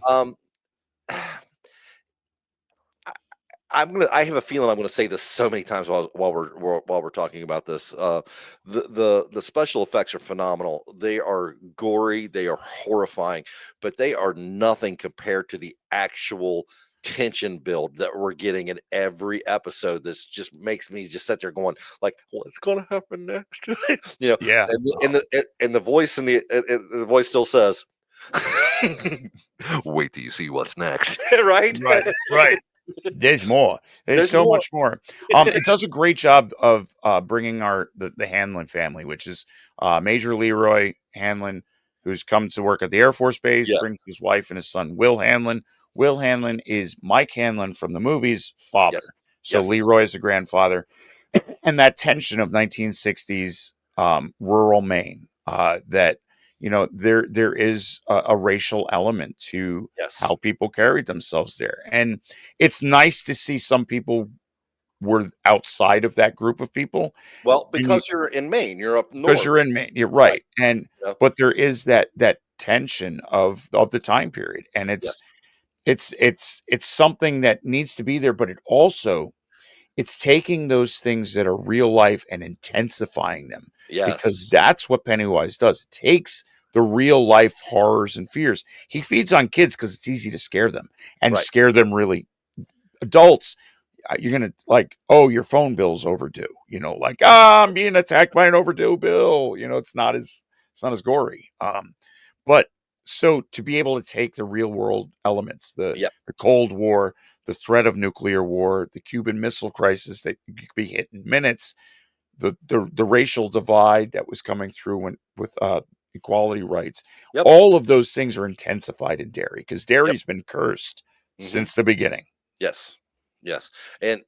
Speaker 1: I have a feeling I'm gonna say this so many times while we're talking about this. The special effects are phenomenal. They are gory, they are horrifying, but they are nothing compared to the actual tension build that we're getting in every episode. This just makes me just sit there going, like, what's gonna happen next?
Speaker 2: Yeah.
Speaker 1: And the voice the voice still says, wait till you see what's next. Right?
Speaker 2: Right. There's more. There's
Speaker 1: There's
Speaker 2: so
Speaker 1: more.
Speaker 2: much more. It does a great job of bringing the Hanlon family, which is Major Leroy Hanlon, who's come to work at the Air Force Base,
Speaker 1: Yes,
Speaker 2: brings his wife and his son, Will Hanlon. Will Hanlon is Mike Hanlon from the movies' father.
Speaker 1: yes,
Speaker 2: So
Speaker 1: yes.
Speaker 2: Leroy is the grandfather. And that tension of 1960s rural Maine, that there is a racial element to
Speaker 1: Yes.
Speaker 2: how people carried themselves there, and it's nice to see some people were outside of that group of people,
Speaker 1: Well,
Speaker 2: and
Speaker 1: because you're in Maine, you're up
Speaker 2: because
Speaker 1: north,
Speaker 2: you're in Maine, you're
Speaker 1: right?
Speaker 2: right, and
Speaker 1: Yeah.
Speaker 2: but there is that tension of the time period, and
Speaker 1: Yes.
Speaker 2: it's something that needs to be there, but it's taking those things that are real life and intensifying them, because
Speaker 1: Yes.
Speaker 2: that's what Pennywise does. It takes the real life horrors and fears. He feeds on kids because it's easy to scare them and
Speaker 1: Right.
Speaker 2: scare them really. Adults, you're going to like, oh, your phone bill's overdue, like, I'm being attacked by an overdue bill. It's not as gory. But so to be able to take the real world elements,
Speaker 1: Yep.
Speaker 2: the Cold War, the threat of nuclear war, the Cuban Missile Crisis that could be hit in minutes, the racial divide that was coming through with equality rights,
Speaker 1: Yep.
Speaker 2: all of those things are intensified in Derry because
Speaker 1: Yep.
Speaker 2: Derry's been cursed
Speaker 1: Hmm.
Speaker 2: since the beginning.
Speaker 1: Yes. Yes. And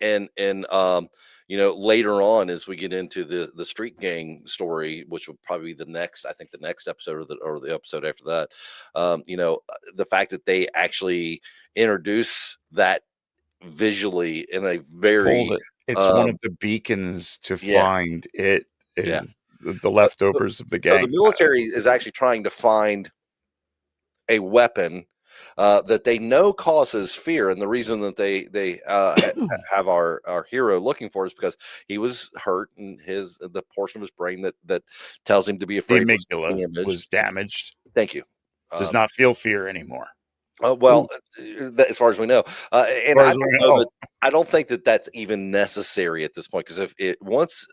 Speaker 1: later on, as we get into the street gang story, which will probably be the next episode or the episode after that, the fact that they actually introduce that visually in a
Speaker 2: Told
Speaker 1: very
Speaker 2: it. It's one of
Speaker 1: um
Speaker 2: the beacons to
Speaker 1: yeah,
Speaker 2: find it
Speaker 1: yeah.
Speaker 2: is the
Speaker 1: So, so
Speaker 2: leftovers of the
Speaker 1: so the
Speaker 2: gang.
Speaker 1: military is actually trying to find a weapon that they know causes fear, and the reason that have our hero looking for is because he was hurt, and the portion of his brain that tells him to be
Speaker 2: The
Speaker 1: afraid was
Speaker 2: amygdala was
Speaker 1: damaged.
Speaker 2: damaged,
Speaker 1: Thank you.
Speaker 2: does
Speaker 1: Um,
Speaker 2: not feel fear anymore.
Speaker 1: well, as far as we know,
Speaker 2: As
Speaker 1: and
Speaker 2: far
Speaker 1: I
Speaker 2: as we
Speaker 1: don't know
Speaker 2: know.
Speaker 1: that. I don't think that that's even necessary at this point, because if it once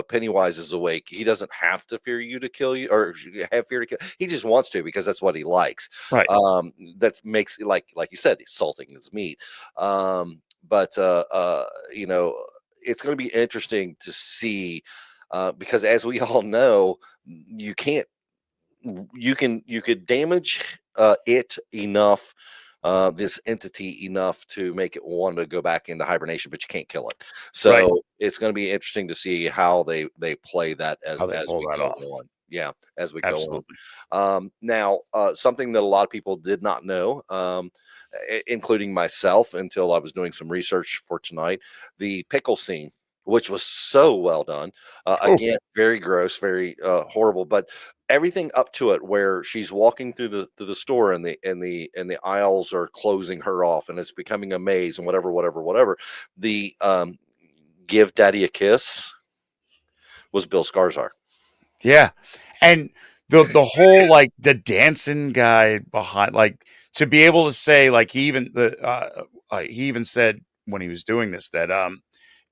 Speaker 1: Pennywise is awake, he doesn't have to fear you to kill you, or have fear to kill. He just wants to, because that's what he likes.
Speaker 2: Right.
Speaker 1: That makes, like you said, he's salting his meat. But it's going to be interesting to see, because as we all know, you can't you could damage it enough, this entity enough to make it want to go back into hibernation, but you can't kill it.
Speaker 2: Right.
Speaker 1: So it's going to be interesting to see how they play that
Speaker 2: How they
Speaker 1: as
Speaker 2: pull
Speaker 1: we
Speaker 2: that
Speaker 1: go
Speaker 2: off.
Speaker 1: on. Yeah, as we go
Speaker 2: Absolutely.
Speaker 1: on. Now, something that a lot of people did not know, including myself, until I was doing some research for tonight, the pickle scene, which was so well done.
Speaker 2: Oh,
Speaker 1: Again, very gross, very horrible, but everything up to it, where she's walking through the store, and the aisles are closing her off, and it's becoming a maze, and whatever. The give daddy a kiss was Bill Skarsgård.
Speaker 2: yeah. And the whole, like, the dancing guy behind, like, to be able to say, like, he even said when he was doing this that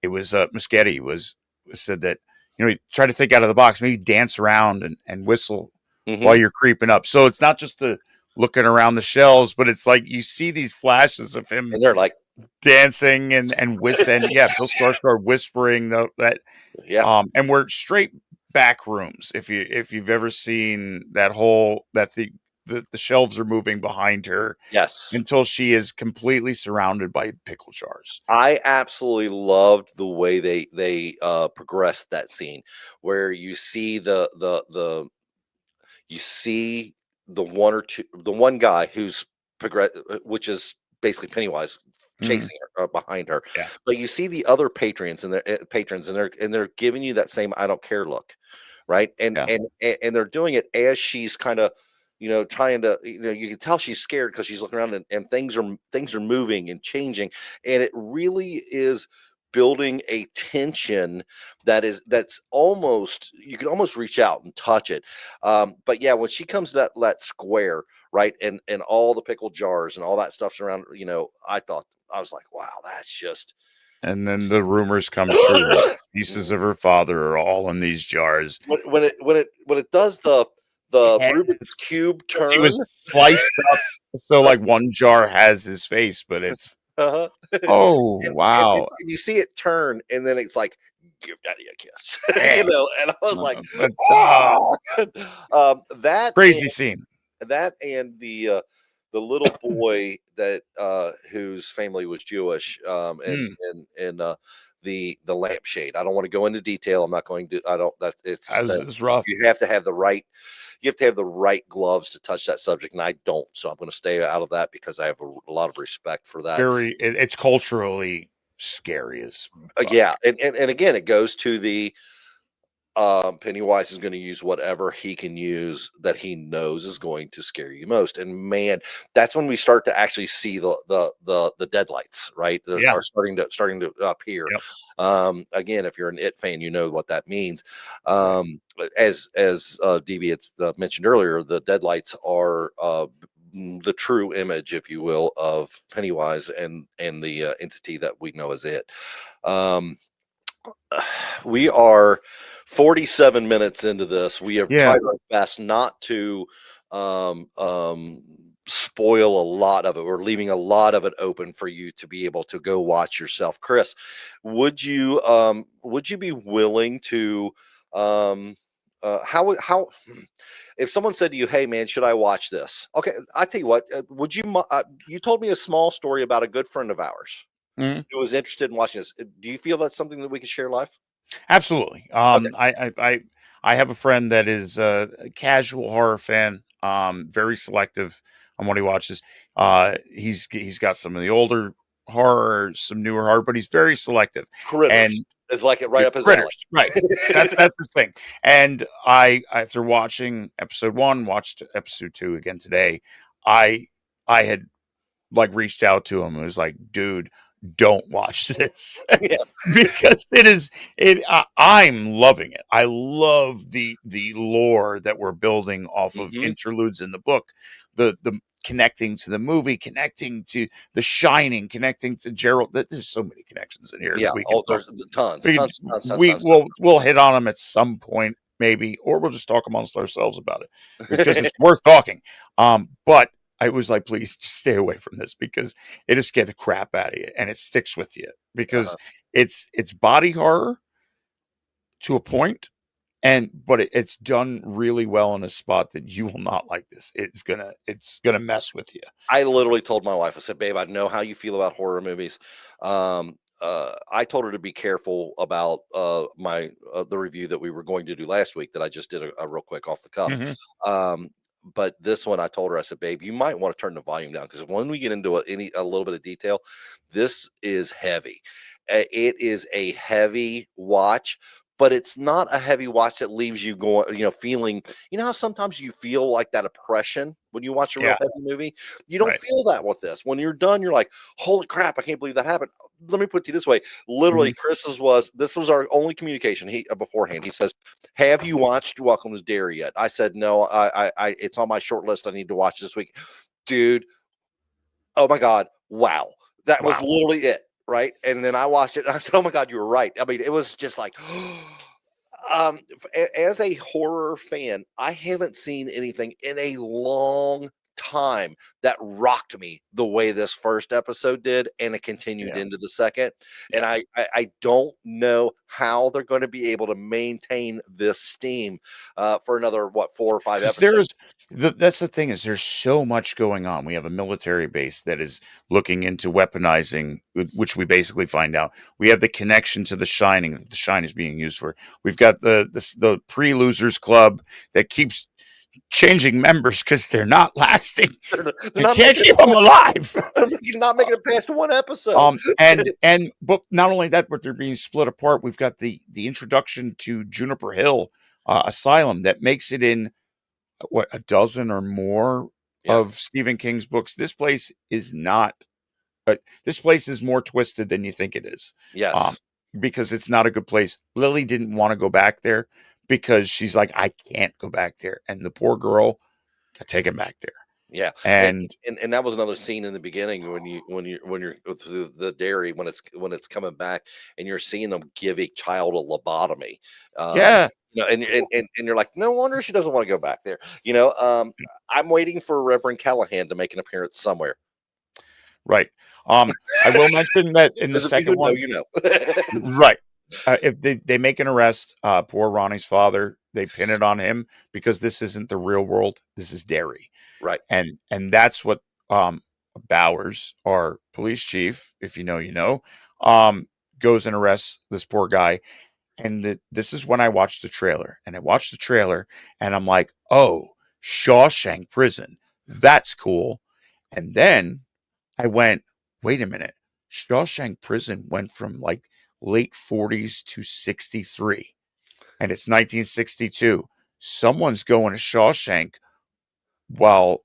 Speaker 2: it was Muschietti said that, you try to think out of the box, maybe dance around and whistle while
Speaker 1: Hmm.
Speaker 2: you're creeping up. So it's not just the looking around the shelves, but it's like you see these flashes of him
Speaker 1: And they're like,
Speaker 2: dancing and whistling. Yeah, Bill Skarsgård whispering that.
Speaker 1: yeah,
Speaker 2: And we're straight back rooms. If you've ever seen that whole that the shelves are moving behind her
Speaker 1: yes.
Speaker 2: until she is completely surrounded by pickle jars.
Speaker 1: I absolutely loved the way they progressed that scene, where you see you see the one guy who's which is basically Pennywise
Speaker 2: Mhm.
Speaker 1: chasing her, behind her,
Speaker 2: Yeah,
Speaker 1: but you see the other patrons, and they're giving you that same "I don't care" look, right? And
Speaker 2: yeah,
Speaker 1: and they're doing it as she's kind of trying to, you can tell she's scared because she's looking around, and things are moving and changing, and it really is building a tension that's almost, you can almost reach out and touch it. But yeah, when she comes to that square, right, and all the pickle jars and all that stuff's around, I was like, wow, that's just.
Speaker 2: And then the rumors come true. Pieces of her father are all in these jars.
Speaker 1: When it does the Rubik's cube turn,
Speaker 2: he was sliced up, so like one jar has his face, but it's
Speaker 1: uh-huh.
Speaker 2: oh
Speaker 1: and
Speaker 2: wow,
Speaker 1: you see it turn, and then it's like, give daddy a kiss, and I was like, that
Speaker 2: crazy scene.
Speaker 1: That and the little boy that whose family was Jewish, and the lampshade. I don't want to go into detail. I'm not going to. I don't. That
Speaker 2: it's rough.
Speaker 1: You have to have the right. You have to have the right gloves to touch that subject, and I don't. So I'm going to stay out of that because I have a lot of respect for that.
Speaker 2: It's culturally scary as
Speaker 1: yeah, and again, it goes to the. Pennywise is going to use whatever he can use that he knows is going to scare you most, and man, that's when we start to actually see the deadlights, right? Are starting to appear.
Speaker 2: Yep.
Speaker 1: Again, if you're an It fan, you know what that means. As DB had mentioned earlier, the deadlights are the true image, if you will, of Pennywise and the entity that we know as It. We are 47 minutes into this. We have tried our best not to spoil a lot of it. We're leaving a lot of it open for you to be able to go watch yourself. Chris, would you be willing to how if someone said to you, hey man, should I watch this? Okay, I tell you what, would you you told me a small story about a good friend of ours who was interested in watching this. Do you feel that's something that we can share live?
Speaker 2: Absolutely.
Speaker 1: Okay.
Speaker 2: I have a friend that is a casual horror fan, very selective on what he watches. He's got some of the older horror, some newer horror, but he's very selective.
Speaker 1: Critters
Speaker 2: and
Speaker 1: is like it right up his
Speaker 2: Critters,
Speaker 1: alley.
Speaker 2: right? That's his thing. And I, after watching episode 1, watched episode 2 again today. I had like reached out to him and was like, dude, don't watch this because I'm loving it. I love the lore that we're building off of interludes in the book, the connecting to the movie, connecting to The Shining, connecting to Gerald. There's so many connections in here.
Speaker 1: Yeah, there's tons.
Speaker 2: We'll hit on them at some point, maybe, or we'll just talk amongst ourselves about it because it's worth talking. But I was like, please just stay away from this because it'll scare the crap out of you and it sticks with you because it's body horror to a point, but it's done really well in a spot that you will not like this. It's gonna mess with you.
Speaker 1: I literally told my wife, I said, babe, I know how you feel about horror movies. I told her to be careful about the review that we were going to do last week that I just did a real quick off the cuff. But this one, I told her, I said, babe, you might want to turn the volume down because when we get into a little bit of detail, this is heavy. It is a heavy watch, but it's not a heavy watch that leaves you going, feeling, how sometimes you feel like that oppression when you watch a real heavy movie. You don't feel that with this. When you're done, you're like, holy crap, I can't believe that happened. Let me put it this way. Literally, Chris's this was our only communication beforehand. He says, have you watched Welcome to Derry yet? I said, no, I it's on my short list. I need to watch this week. Dude, oh my God, wow. That was literally it, right? And then I watched it and I said, oh my God, you were right. I mean, it was just like, as a horror fan, I haven't seen anything in a long time that rocked me the way this first episode did, and it continued into the second. And I don't know how they're going to be able to maintain this steam for another 4 or 5 episodes.
Speaker 2: That's the thing, is there's so much going on. We have a military base that is looking into weaponizing, which we basically find out. We have the connection to The Shining that The Shine is being used for. We've got the pre-losers club that keeps changing members because they're not lasting. They can't keep them alive.
Speaker 1: You're not making it past one episode.
Speaker 2: But not only that, but they're being split apart. We've got the introduction to Juniper Hill Asylum that makes it in what, a dozen or more of Stephen King's books. This place is not. This place is more twisted than you think it is.
Speaker 1: Yes.
Speaker 2: Because it's not a good place. Lily didn't want to go back there because she's like, I can't go back there, and the poor girl got taken back there.
Speaker 1: Yeah,
Speaker 2: and
Speaker 1: that was another scene in the beginning when you're through the Derry when it's coming back and you're seeing them give a child a lobotomy. And you're like, no wonder she doesn't want to go back there. I'm waiting for Reverend Callahan to make an appearance somewhere.
Speaker 2: Right. I will mention that in the second one, right. If they make an arrest, poor Ronnie's father, they pin it on him because this isn't the real world. This is Derry.
Speaker 1: Right.
Speaker 2: And that's what Bowers, our police chief, if you know, goes and arrests this poor guy. And this is when I watched the trailer. And I watched the trailer and I'm like, oh, Shawshank Prison. That's cool. And then I went, wait a minute. Shawshank Prison went from like late 40s to 63. And it's 1962. Someone's going to Shawshank while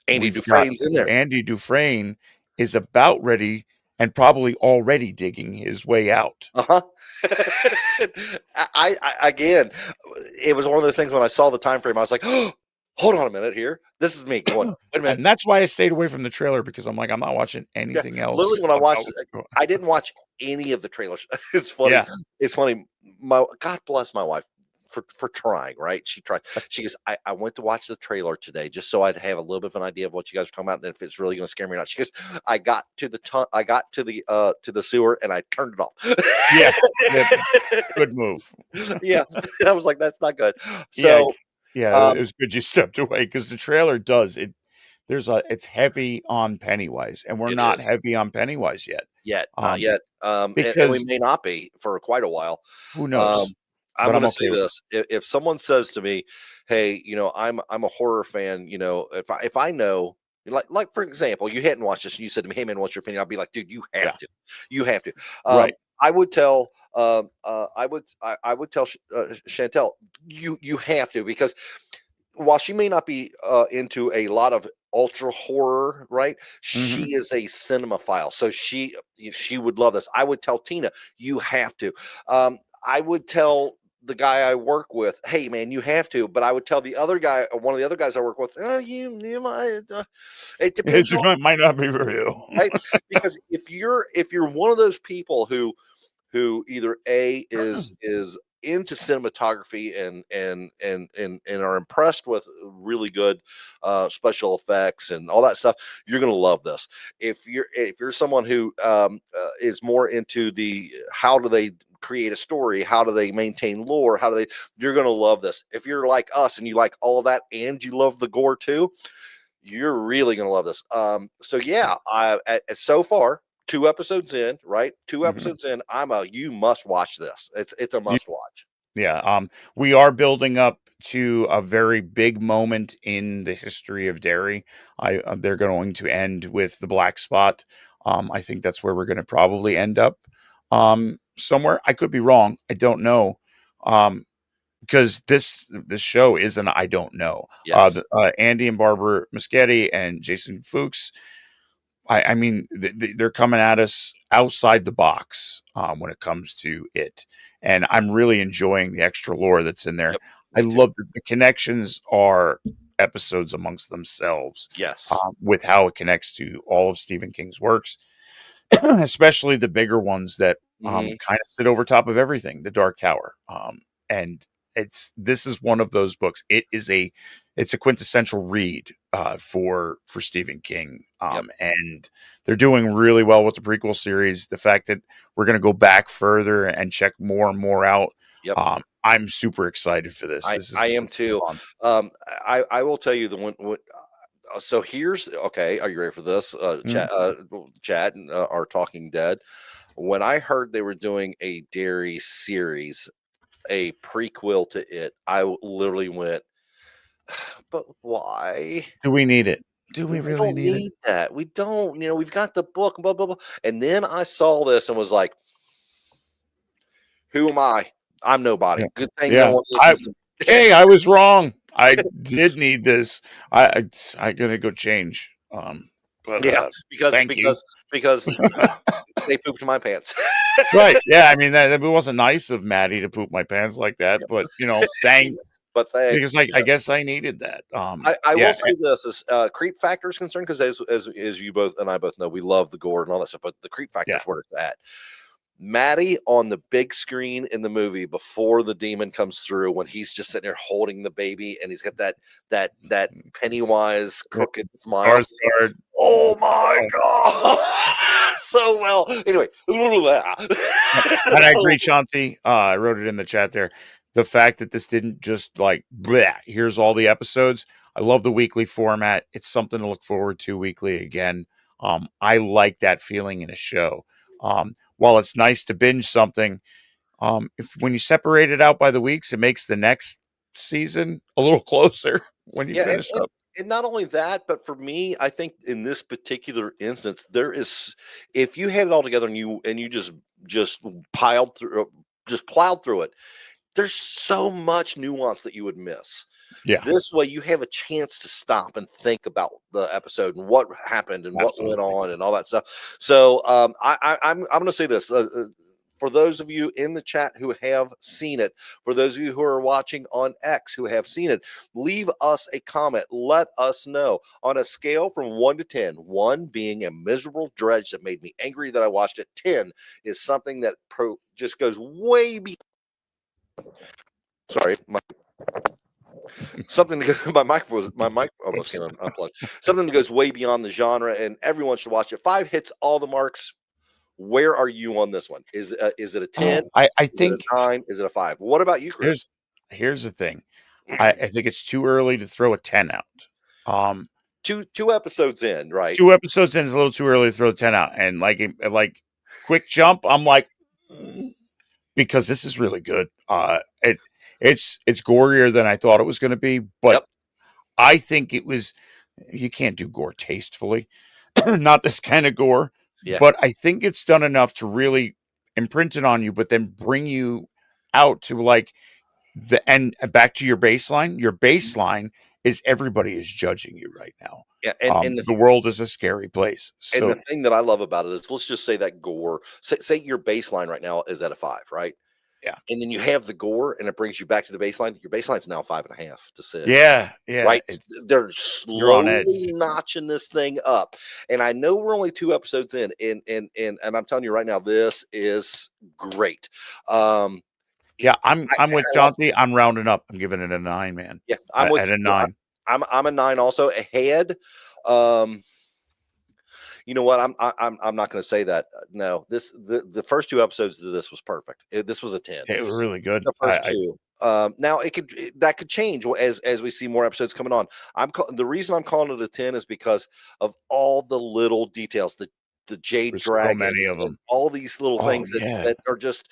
Speaker 1: Andy Dufresne's in there.
Speaker 2: Andy Dufresne is about ready and probably already digging his way out.
Speaker 1: I again, it was one of those things when I saw the time frame, I was like, oh, hold on a minute here. This is me going, wait a minute.
Speaker 2: And that's why I stayed away from the trailer because I'm like, I'm not watching anything else.
Speaker 1: Literally, when I watched I didn't watch any of the trailers. It's funny. Yeah. It's funny. God bless my wife for trying, right? She tried. She goes, I went to watch the trailer today just so I'd have a little bit of an idea of what you guys are talking about and if it's really going to scare me or not. She goes, I got to the sewer and I turned it off.
Speaker 2: Yeah. Good move.
Speaker 1: Yeah. I was like, that's not good. So
Speaker 2: yeah, it was good you stepped away because the trailer does it. It's heavy on Pennywise, and we're not heavy on Pennywise yet.
Speaker 1: Not yet. Because and we may not be for quite a while.
Speaker 2: Who knows?
Speaker 1: I'm going to say this: if someone says to me, "Hey, I'm a horror fan," if I know, like for example, you hadn't watched this, and you said to me, "Hey, man, what's your opinion?" I'd be like, "Dude, you have to."
Speaker 2: Right.
Speaker 1: I would tell, I would tell Chantel, you have to, because while she may not be into a lot of ultra horror, right? She is a cinemaphile, so she would love this. I would tell Tina, you have to. I would tell the guy I work with, hey man, you have to. But I would tell the other guy, one of the other guys I work with, you might. It depends.
Speaker 2: It might not be for you,
Speaker 1: right? Because if you're one of those people who either is into cinematography and are impressed with really good special effects and all that stuff, you're going to love this. If you're someone who is more into the how do they create a story, how do they maintain lore, you're going to love this. If you're like us and you like all of that and you love the gore too, you're really going to love this. So yeah, so far 2 episodes in, right? 2 episodes in, you must watch this. It's a must watch.
Speaker 2: Yeah. We are building up to a very big moment in the history of Derry. They're going to end with the Black Spot. I think that's where we're going to probably end up. Somewhere. I could be wrong. I don't know. Because this show is an I don't know.
Speaker 1: Yes.
Speaker 2: Andy and Barbara Muschietti and Jason Fuchs, I mean, they're coming at us outside the box when it comes to it. And I'm really enjoying the extra lore that's in there. Yep, I love the connections are episodes amongst themselves.
Speaker 1: Yes.
Speaker 2: With how it connects to all of Stephen King's works, especially the bigger ones that kind of sit over top of everything, The Dark Tower. And this is one of those books. It's a quintessential read for Stephen King. And they're doing really well with the prequel series. The fact that we're going to go back further and check more and more out.
Speaker 1: Yep.
Speaker 2: I'm super excited for this.
Speaker 1: I am too. I will tell you the one. So here's okay. Are you ready for this? Chad, our Talking Dead. When I heard they were doing a Derry series, a prequel to it, I literally went, but why?
Speaker 2: Do we need it? Do we really need
Speaker 1: that? We don't. We've got the book, blah, blah, blah. And then I saw this and was like, who am I? I'm nobody.
Speaker 2: Yeah.
Speaker 1: Good thing
Speaker 2: yeah.
Speaker 1: no one listens to me.
Speaker 2: Hey, I was wrong. I did need this. I gonna go change. But
Speaker 1: Yeah,
Speaker 2: thank you.
Speaker 1: because they pooped my pants.
Speaker 2: Right. Yeah. I mean, that it wasn't nice of Maddie to poop my pants like that, but thanks.
Speaker 1: But thanks.
Speaker 2: Because I guess I needed that.
Speaker 1: I will
Speaker 2: Yeah.
Speaker 1: say this as creep factor is concerned, because as you both and I both know, we love the gore and all that stuff, but the creep factor
Speaker 2: Yeah.
Speaker 1: is where it's at. Maddie on the big screen in the movie before the demon comes through, when he's just sitting there holding the baby and he's got that Pennywise crooked smile.
Speaker 2: Skarsgård.
Speaker 1: Oh my god, so well. Anyway,
Speaker 2: And I agree, Shanti. I wrote it in the chat there. The fact that this didn't just like, bleh, here's all the episodes. I love the weekly format. It's something to look forward to weekly again. I like that feeling in a show. While it's nice to binge something, if when you separate it out by the weeks, it makes the next season a little closer when you finish up.
Speaker 1: And not only that, but for me, I think in this particular instance, there is, if you had it all together and you just plowed through it, there's so much nuance that you would miss.
Speaker 2: Yeah.
Speaker 1: This way, you have a chance to stop and think about the episode and what happened and what went on and all that stuff. So I'm going to say this. For those of you in the chat who have seen it, for those of you who are watching on X who have seen it, leave us a comment. Let us know on a scale from 1 to 10, 1 being a miserable dredge that made me angry that I watched it. 10 is something that just goes way beyond. Sorry, something to go, my mic almost came unplugged. Something that goes way beyond the genre, and everyone should watch it. 5 hits all the marks. Where are you on this one? Is it a 10?
Speaker 2: I
Speaker 1: is
Speaker 2: think
Speaker 1: it a 9? Is it a 5? What about you, Chris?
Speaker 2: Here's the thing. I think it's too early to throw a 10 out.
Speaker 1: Two episodes in, right?
Speaker 2: 2 episodes in is a little too early to throw 10 out. And like quick jump, I'm like, because this is really good. It's gorier than I thought it was going to be, but I think it was. You can't do gore tastefully, not this kind of gore.
Speaker 1: Yeah.
Speaker 2: But I think it's done enough to really imprint it on you, but then bring you out to like and back to your baseline. Your baseline is everybody is judging you right now.
Speaker 1: Yeah, and
Speaker 2: the world is a scary place. So,
Speaker 1: and the thing that I love about it is, let's just say that gore. Say your baseline right now is at a 5, right?
Speaker 2: Yeah.
Speaker 1: And then you have the gore, and it brings you back to the baseline. Your baseline's now 5.5 to 6.
Speaker 2: Yeah.
Speaker 1: Right. They're slowly notching this thing up. And I know we're only 2 episodes in, and I'm telling you right now, this is great.
Speaker 2: Yeah, I'm with Jonty. I'm rounding up. I'm giving it a 9, man.
Speaker 1: Yeah, I'm with
Speaker 2: at a 9.
Speaker 1: I'm a 9 also, ahead. You know what? I'm not going to say that. No, the first 2 episodes of this was perfect. This was a 10.
Speaker 2: It was really good.
Speaker 1: The first 2. Now that could change as we see more episodes coming on. The reason I'm calling it a 10 is because of all the little details, the jade dragon,
Speaker 2: so many of them,
Speaker 1: all these little things that are just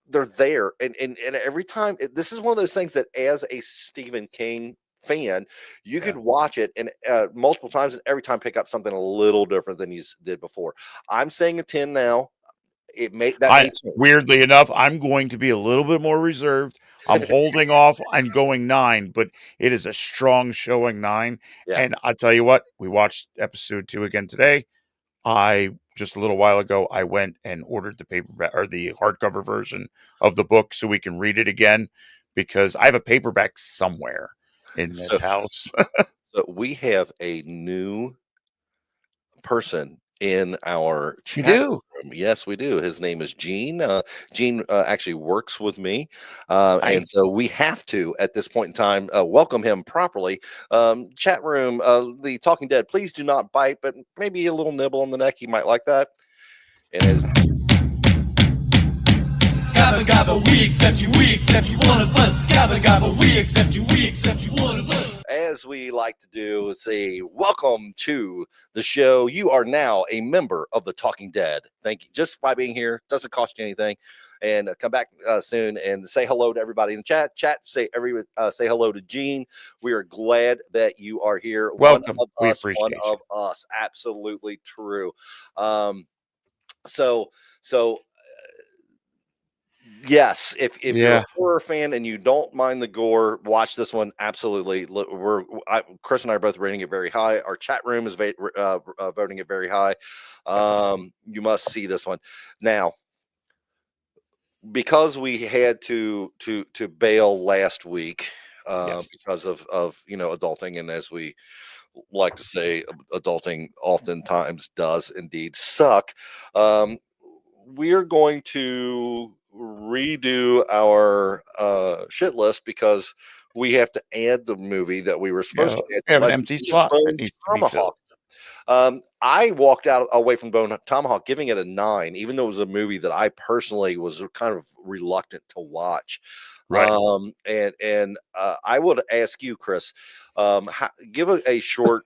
Speaker 1: they're there, and every time this is one of those things that as a Stephen King fan, you could watch it and multiple times and every time pick up something a little different than you did before. I'm saying a 10 now.
Speaker 2: Weirdly enough, I'm going to be a little bit more reserved. I'm holding off on going 9, but it is a strong showing 9.
Speaker 1: Yeah.
Speaker 2: And I'll tell you what, we watched episode 2 again today. Just a little while ago, I went and ordered the paperback or the hardcover version of the book so we can read it again, because I have a paperback somewhere in this house.
Speaker 1: So we have a new person in our chat room. Yes, we do. His name is Gene. Gene actually works with me, and so we have to, at this point in time, welcome him properly. Chat room, the Talking Dead, please do not bite, but maybe a little nibble on the neck. He might like that. And as
Speaker 3: Gabba gabba, we accept you, one of us. Gabba gabba, we accept you, one of us.
Speaker 1: As we like to do, say welcome to the show. You are now a member of the Talking Dead. Thank you. Just by being here, doesn't cost you anything. And come back soon and say hello to everybody in the chat. Say hello to Gene. We are glad that you are here.
Speaker 2: Welcome.
Speaker 1: One of us. Absolutely true. So Yes, if you're
Speaker 2: Yeah.
Speaker 1: a horror fan and you don't mind the gore, watch this one. Absolutely, Chris and I are both rating it very high. Our chat room is voting it very high. You must see this one now. Because we had to bail last week because of adulting, and as we like to say, adulting oftentimes does indeed suck. We're going to redo our shit list because we have to add the movie that we were supposed to add
Speaker 2: We have an
Speaker 1: last
Speaker 2: empty
Speaker 1: week, which is
Speaker 2: slot that
Speaker 1: Bone
Speaker 2: needs to be filled.
Speaker 1: Tomahawk. I walked away from Bone Tomahawk giving it a 9, even though it was a movie that I personally was kind of reluctant to watch.
Speaker 2: Right.
Speaker 1: I would ask you, Chris, give a short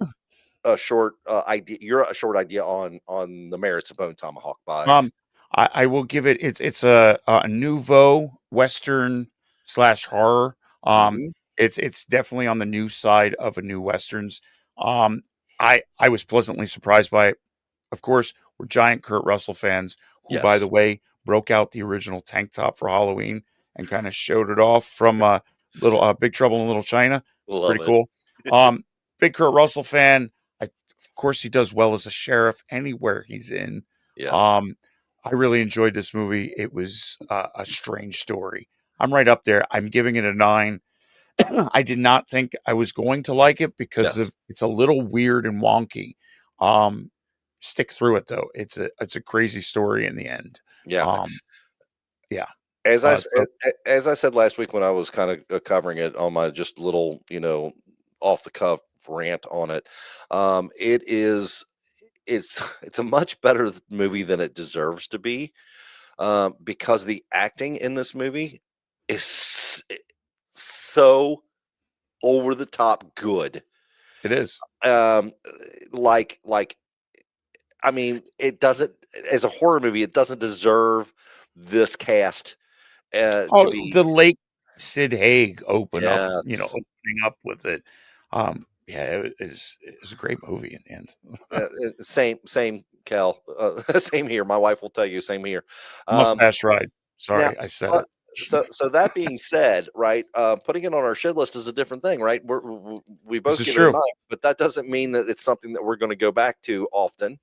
Speaker 1: idea. You're a short idea on the merits of Bone Tomahawk by.
Speaker 2: I will give it. It's a nouveau western / horror.
Speaker 1: Mhm.
Speaker 2: It's definitely on the new side of a new westerns. I was pleasantly surprised by it. Of course, we're giant Kurt Russell fans, who, by
Speaker 1: Yes.
Speaker 2: the way, broke out the original tank top for Halloween and kind of showed it off from little Big Trouble in Little China.
Speaker 1: Love
Speaker 2: Pretty
Speaker 1: it.
Speaker 2: cool. Big Kurt Russell fan. Of course, he does well as a sheriff anywhere he's in.
Speaker 1: Yes.
Speaker 2: I really enjoyed this movie. It was a strange story. I'm right up there. I'm giving it a 9. I did not think I was going to like it because
Speaker 1: Yes.
Speaker 2: it's a little weird and wonky. Stick through it though. It's a crazy story in the end.
Speaker 1: Yeah.
Speaker 2: Yeah.
Speaker 1: As
Speaker 2: So
Speaker 1: as I said last week when I was kind of covering it on my just little off the cuff rant on it, it's a much better movie than it deserves to be, because the acting in this movie is so over the top good.
Speaker 2: it is.
Speaker 1: Um, like I mean, it doesn't, as a horror movie, it doesn't deserve this cast to
Speaker 2: Oh,
Speaker 1: be.
Speaker 2: the late Sid Haig
Speaker 1: Yes.
Speaker 2: opening up with it. Yeah, it was a great movie in the end.
Speaker 1: Same, Kel. Same here. My wife will tell you. Same here. Um,
Speaker 2: Mustache Ride.
Speaker 1: now,
Speaker 2: Sorry, I said
Speaker 1: uh,
Speaker 2: it.
Speaker 1: so that being said, right, putting it on our shit list is a different thing, right? We
Speaker 2: This
Speaker 1: both
Speaker 2: is
Speaker 1: give it a
Speaker 2: true.
Speaker 1: 9, but that doesn't mean that it's something that we're going to go back to often,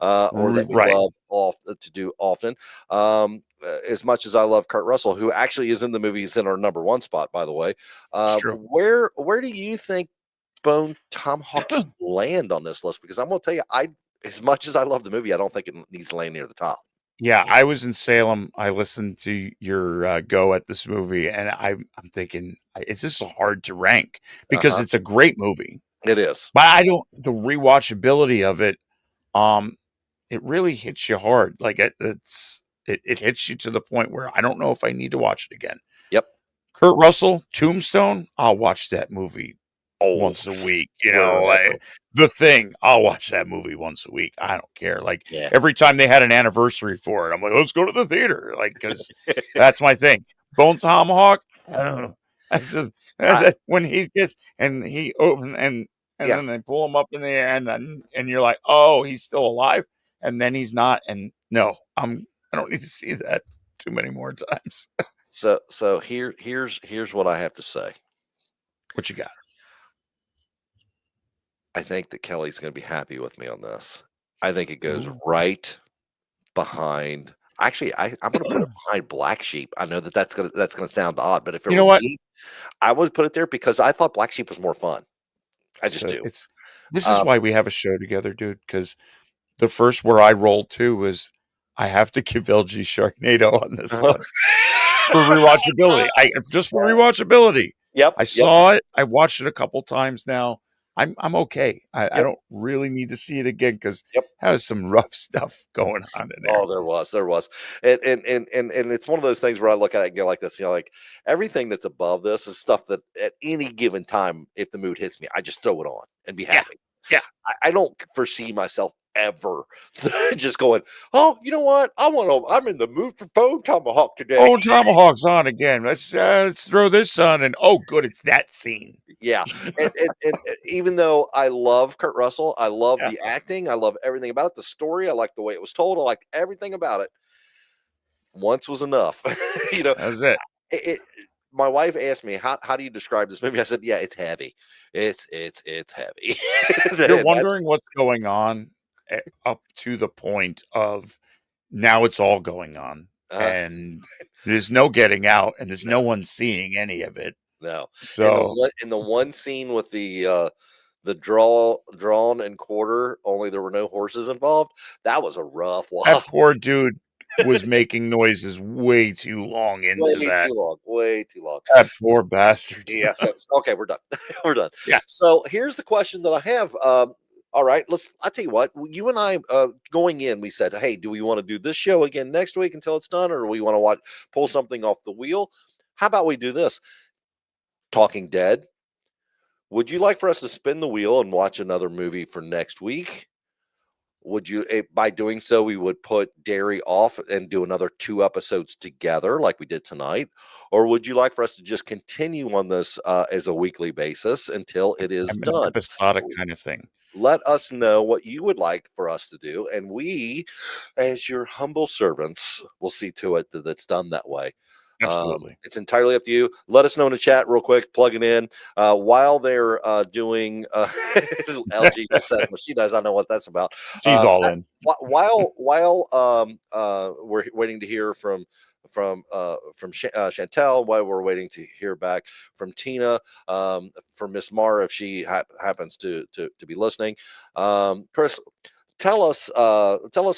Speaker 1: or that we
Speaker 2: Right.
Speaker 1: love to do often. As much as I love Kurt Russell, who actually is in the movie, he's in our number 1 spot, by the way.
Speaker 2: It's true.
Speaker 1: Where do you think Bone Tomahawk should land on this list? Because I'm going to tell you, as much as I love the movie, I don't think it needs to land near the top.
Speaker 2: Yeah, I was in Salem. I listened to your go at this movie, and I'm thinking it's just hard to rank because it's a great movie.
Speaker 1: It is,
Speaker 2: but I don't. The rewatchability of it, it really hits you hard. Like it hits you to the point where I don't know if I need to watch it again.
Speaker 1: Yep.
Speaker 2: Kurt Russell, Tombstone. I'll watch that movie once a week. The Thing. I'll watch that movie once a week. I don't care. Like every time they had an anniversary for it, I'm like, let's go to the theater. Like, because that's my thing. Bone Tomahawk. When he gets and he open and then they pull him up in the air and you're like, oh, he's still alive, and then he's not. And no, I don't need to see that too many more times.
Speaker 1: So here's what I have to say.
Speaker 2: What you got?
Speaker 1: I think that Kelly's going to be happy with me on this. I think it goes right behind. Actually, I'm going to put it behind Black Sheep. I know that's gonna sound odd, but if it were me, I would put it there because I thought Black Sheep was more fun. I just do.
Speaker 2: This is why we have a show together, dude. Because the first where I rolled to was I have to give LG Sharknado on this one for rewatchability. Just for rewatchability.
Speaker 1: Yep.
Speaker 2: I saw it. I watched it a couple times now. I'm okay. I don't really need to see it again because that was some rough stuff going on in there.
Speaker 1: Oh, there was, and it's one of those things where I look at it and go like this, like everything that's above this is stuff that at any given time, if the mood hits me, I just throw it on and be happy.
Speaker 2: Yeah.
Speaker 1: I don't foresee myself ever just going, oh, you know what? I'm in the mood for Bone Tomahawk today.
Speaker 2: Bone Tomahawk's on again. Let's throw this on, and oh, good, it's that scene.
Speaker 1: Yeah, and even though I love Kurt Russell, I love the acting, I love everything about it, the story, I like the way it was told, I like everything about it. once was enough. You know,
Speaker 2: That's it.
Speaker 1: My wife asked me, how do you describe this movie? I said, yeah, it's heavy. It's heavy.
Speaker 2: You're
Speaker 1: That's
Speaker 2: wondering what's going on up to the point of now it's all going on,
Speaker 1: uh,
Speaker 2: and there's no getting out, and there's no
Speaker 1: no,
Speaker 2: one seeing any of it.
Speaker 1: no. And
Speaker 2: So
Speaker 1: the one scene with the drawn and quarter, only there were no horses involved. That was a rough
Speaker 2: that
Speaker 1: walk.
Speaker 2: poor dude was making noises way too long into
Speaker 1: Way
Speaker 2: that.
Speaker 1: too long. Way too long.
Speaker 2: That poor bastard.
Speaker 1: Yeah. So okay, we're done. We're done.
Speaker 2: Yeah.
Speaker 1: So here's the question that I have. All right, I tell you what, you and I going in, we said, hey, do we want to do this show again next week until it's done, or do we want to pull something off the wheel? How about we do this? Talking Dead. Would you like for us to spin the wheel and watch another movie for next week? Would you, by doing so, we would put Derry off and do another 2 episodes together like we did tonight? Or would you like for us to just continue on this as a weekly basis until it is
Speaker 2: I'm an
Speaker 1: done?
Speaker 2: episodic kind of thing.
Speaker 1: Let us know what you would like for us to do, and we, as your humble servants, will see to it that it's done that way.
Speaker 2: Absolutely.
Speaker 1: It's entirely up to you. Let us know in the chat real quick. Plug it in while they're doing LG just said she does. I know what that's about.
Speaker 2: She's all in.
Speaker 1: While we're waiting to hear from Chantel, while we're waiting to hear back from Tina, from Miss Mara if she happens to be listening. Chris, tell us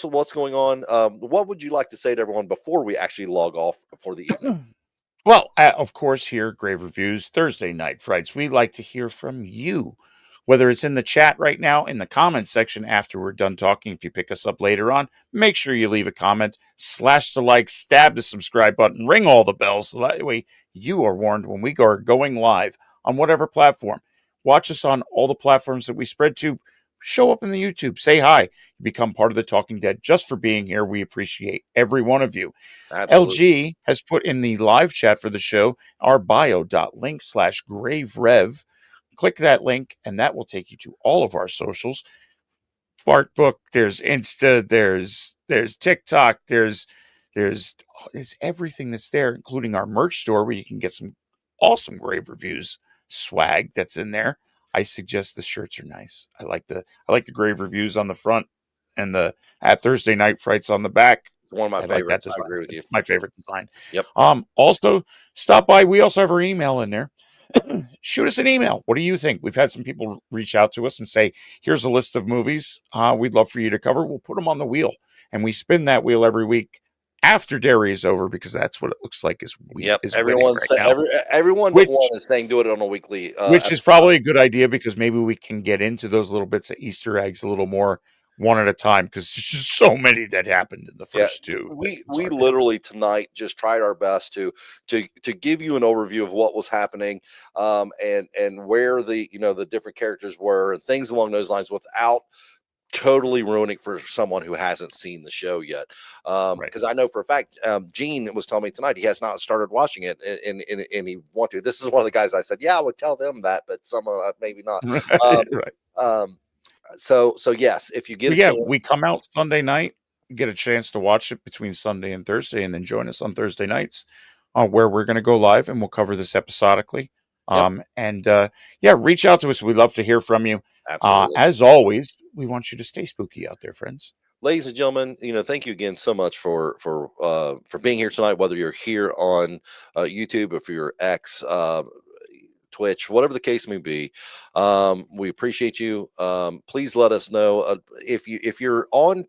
Speaker 1: what's going on. What would you like to say to everyone before we actually log off for the evening?
Speaker 2: Well, of course, here, Grave Reviews, Thursday Night Frights. We like to hear from you, whether it's in the chat right now, in the comments section after we're done talking. If you pick us up later on, make sure you leave a comment, slash the like, stab the subscribe button, ring all the bells, so that way you are warned when we are going live on whatever platform. Watch us on all the platforms that we spread to. Show up in the YouTube, say hi, become part of the Talking Dead just for being here. We appreciate every one of you.
Speaker 1: Absolutely.
Speaker 2: LG has put in the live chat for the show our bio.link/graverev. Click that link, and that will take you to all of our socials. Fartbook, there's Insta, there's TikTok, there's everything that's there, including our merch store where you can get some awesome Grave Reviews swag that's in there. I suggest the shirts are nice. I like the Grave Reviews on the front and the At Thursday Night Frights on the back.
Speaker 1: One of my favorites.
Speaker 2: Like
Speaker 1: I agree with you.
Speaker 2: It's my favorite design.
Speaker 1: Yep.
Speaker 2: Also, stop by. We also have our email in there. Shoot us an email. What do you think? We've had some people reach out to us and say, here's a list of movies we'd love for you to cover. We'll put them on the wheel. And we spin that wheel every week after Derry is over, because that's what it looks like is
Speaker 1: everyone but one is saying do it on a weekly,
Speaker 2: which is probably a good idea, because maybe we can get into those little bits of Easter eggs a little more one at a time, because there's just so many that happened in the first two.
Speaker 1: We literally tonight just tried our best to give you an overview of what was happening, and where the different characters were and things along those lines without totally ruining for someone who hasn't seen the show yet. Because I know for a fact, Gene was telling me tonight he has not started watching it, and he want to. This is one of the guys I said, yeah, I would tell them that, but some maybe not. So yes, if you get
Speaker 2: we come out Sunday night, get a chance to watch it between Sunday and Thursday, and then join us on Thursday nights, where we're going to go live and we'll cover this episodically. Reach out to us. We'd love to hear from you.
Speaker 1: Absolutely.
Speaker 2: As always, we want you to stay spooky out there, friends.
Speaker 1: Ladies and gentlemen, thank you again so much for being here tonight, whether you're here on YouTube or for your X, Twitch, whatever the case may be. We appreciate you. Please let us know if you're on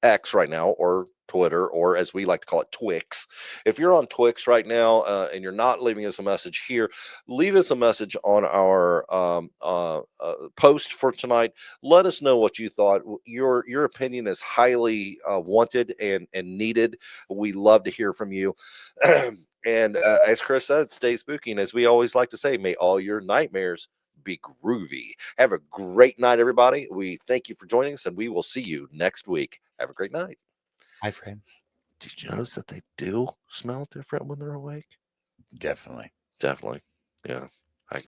Speaker 1: X right now, or Twitter, or as we like to call it, Twix. If you're on Twix right now and you're not leaving us a message here, leave us a message on our post for tonight. Let us know what you thought. Your opinion is highly wanted and needed. We love to hear from you. And as Chris said, stay spooky. And as we always like to say, may all your nightmares be groovy. Have a great night, everybody. We thank you for joining us, and we will see you next week. Have a great night.
Speaker 2: Hi, friends.
Speaker 1: Did you notice that they do smell different when they're awake?
Speaker 2: Definitely.
Speaker 1: Yeah.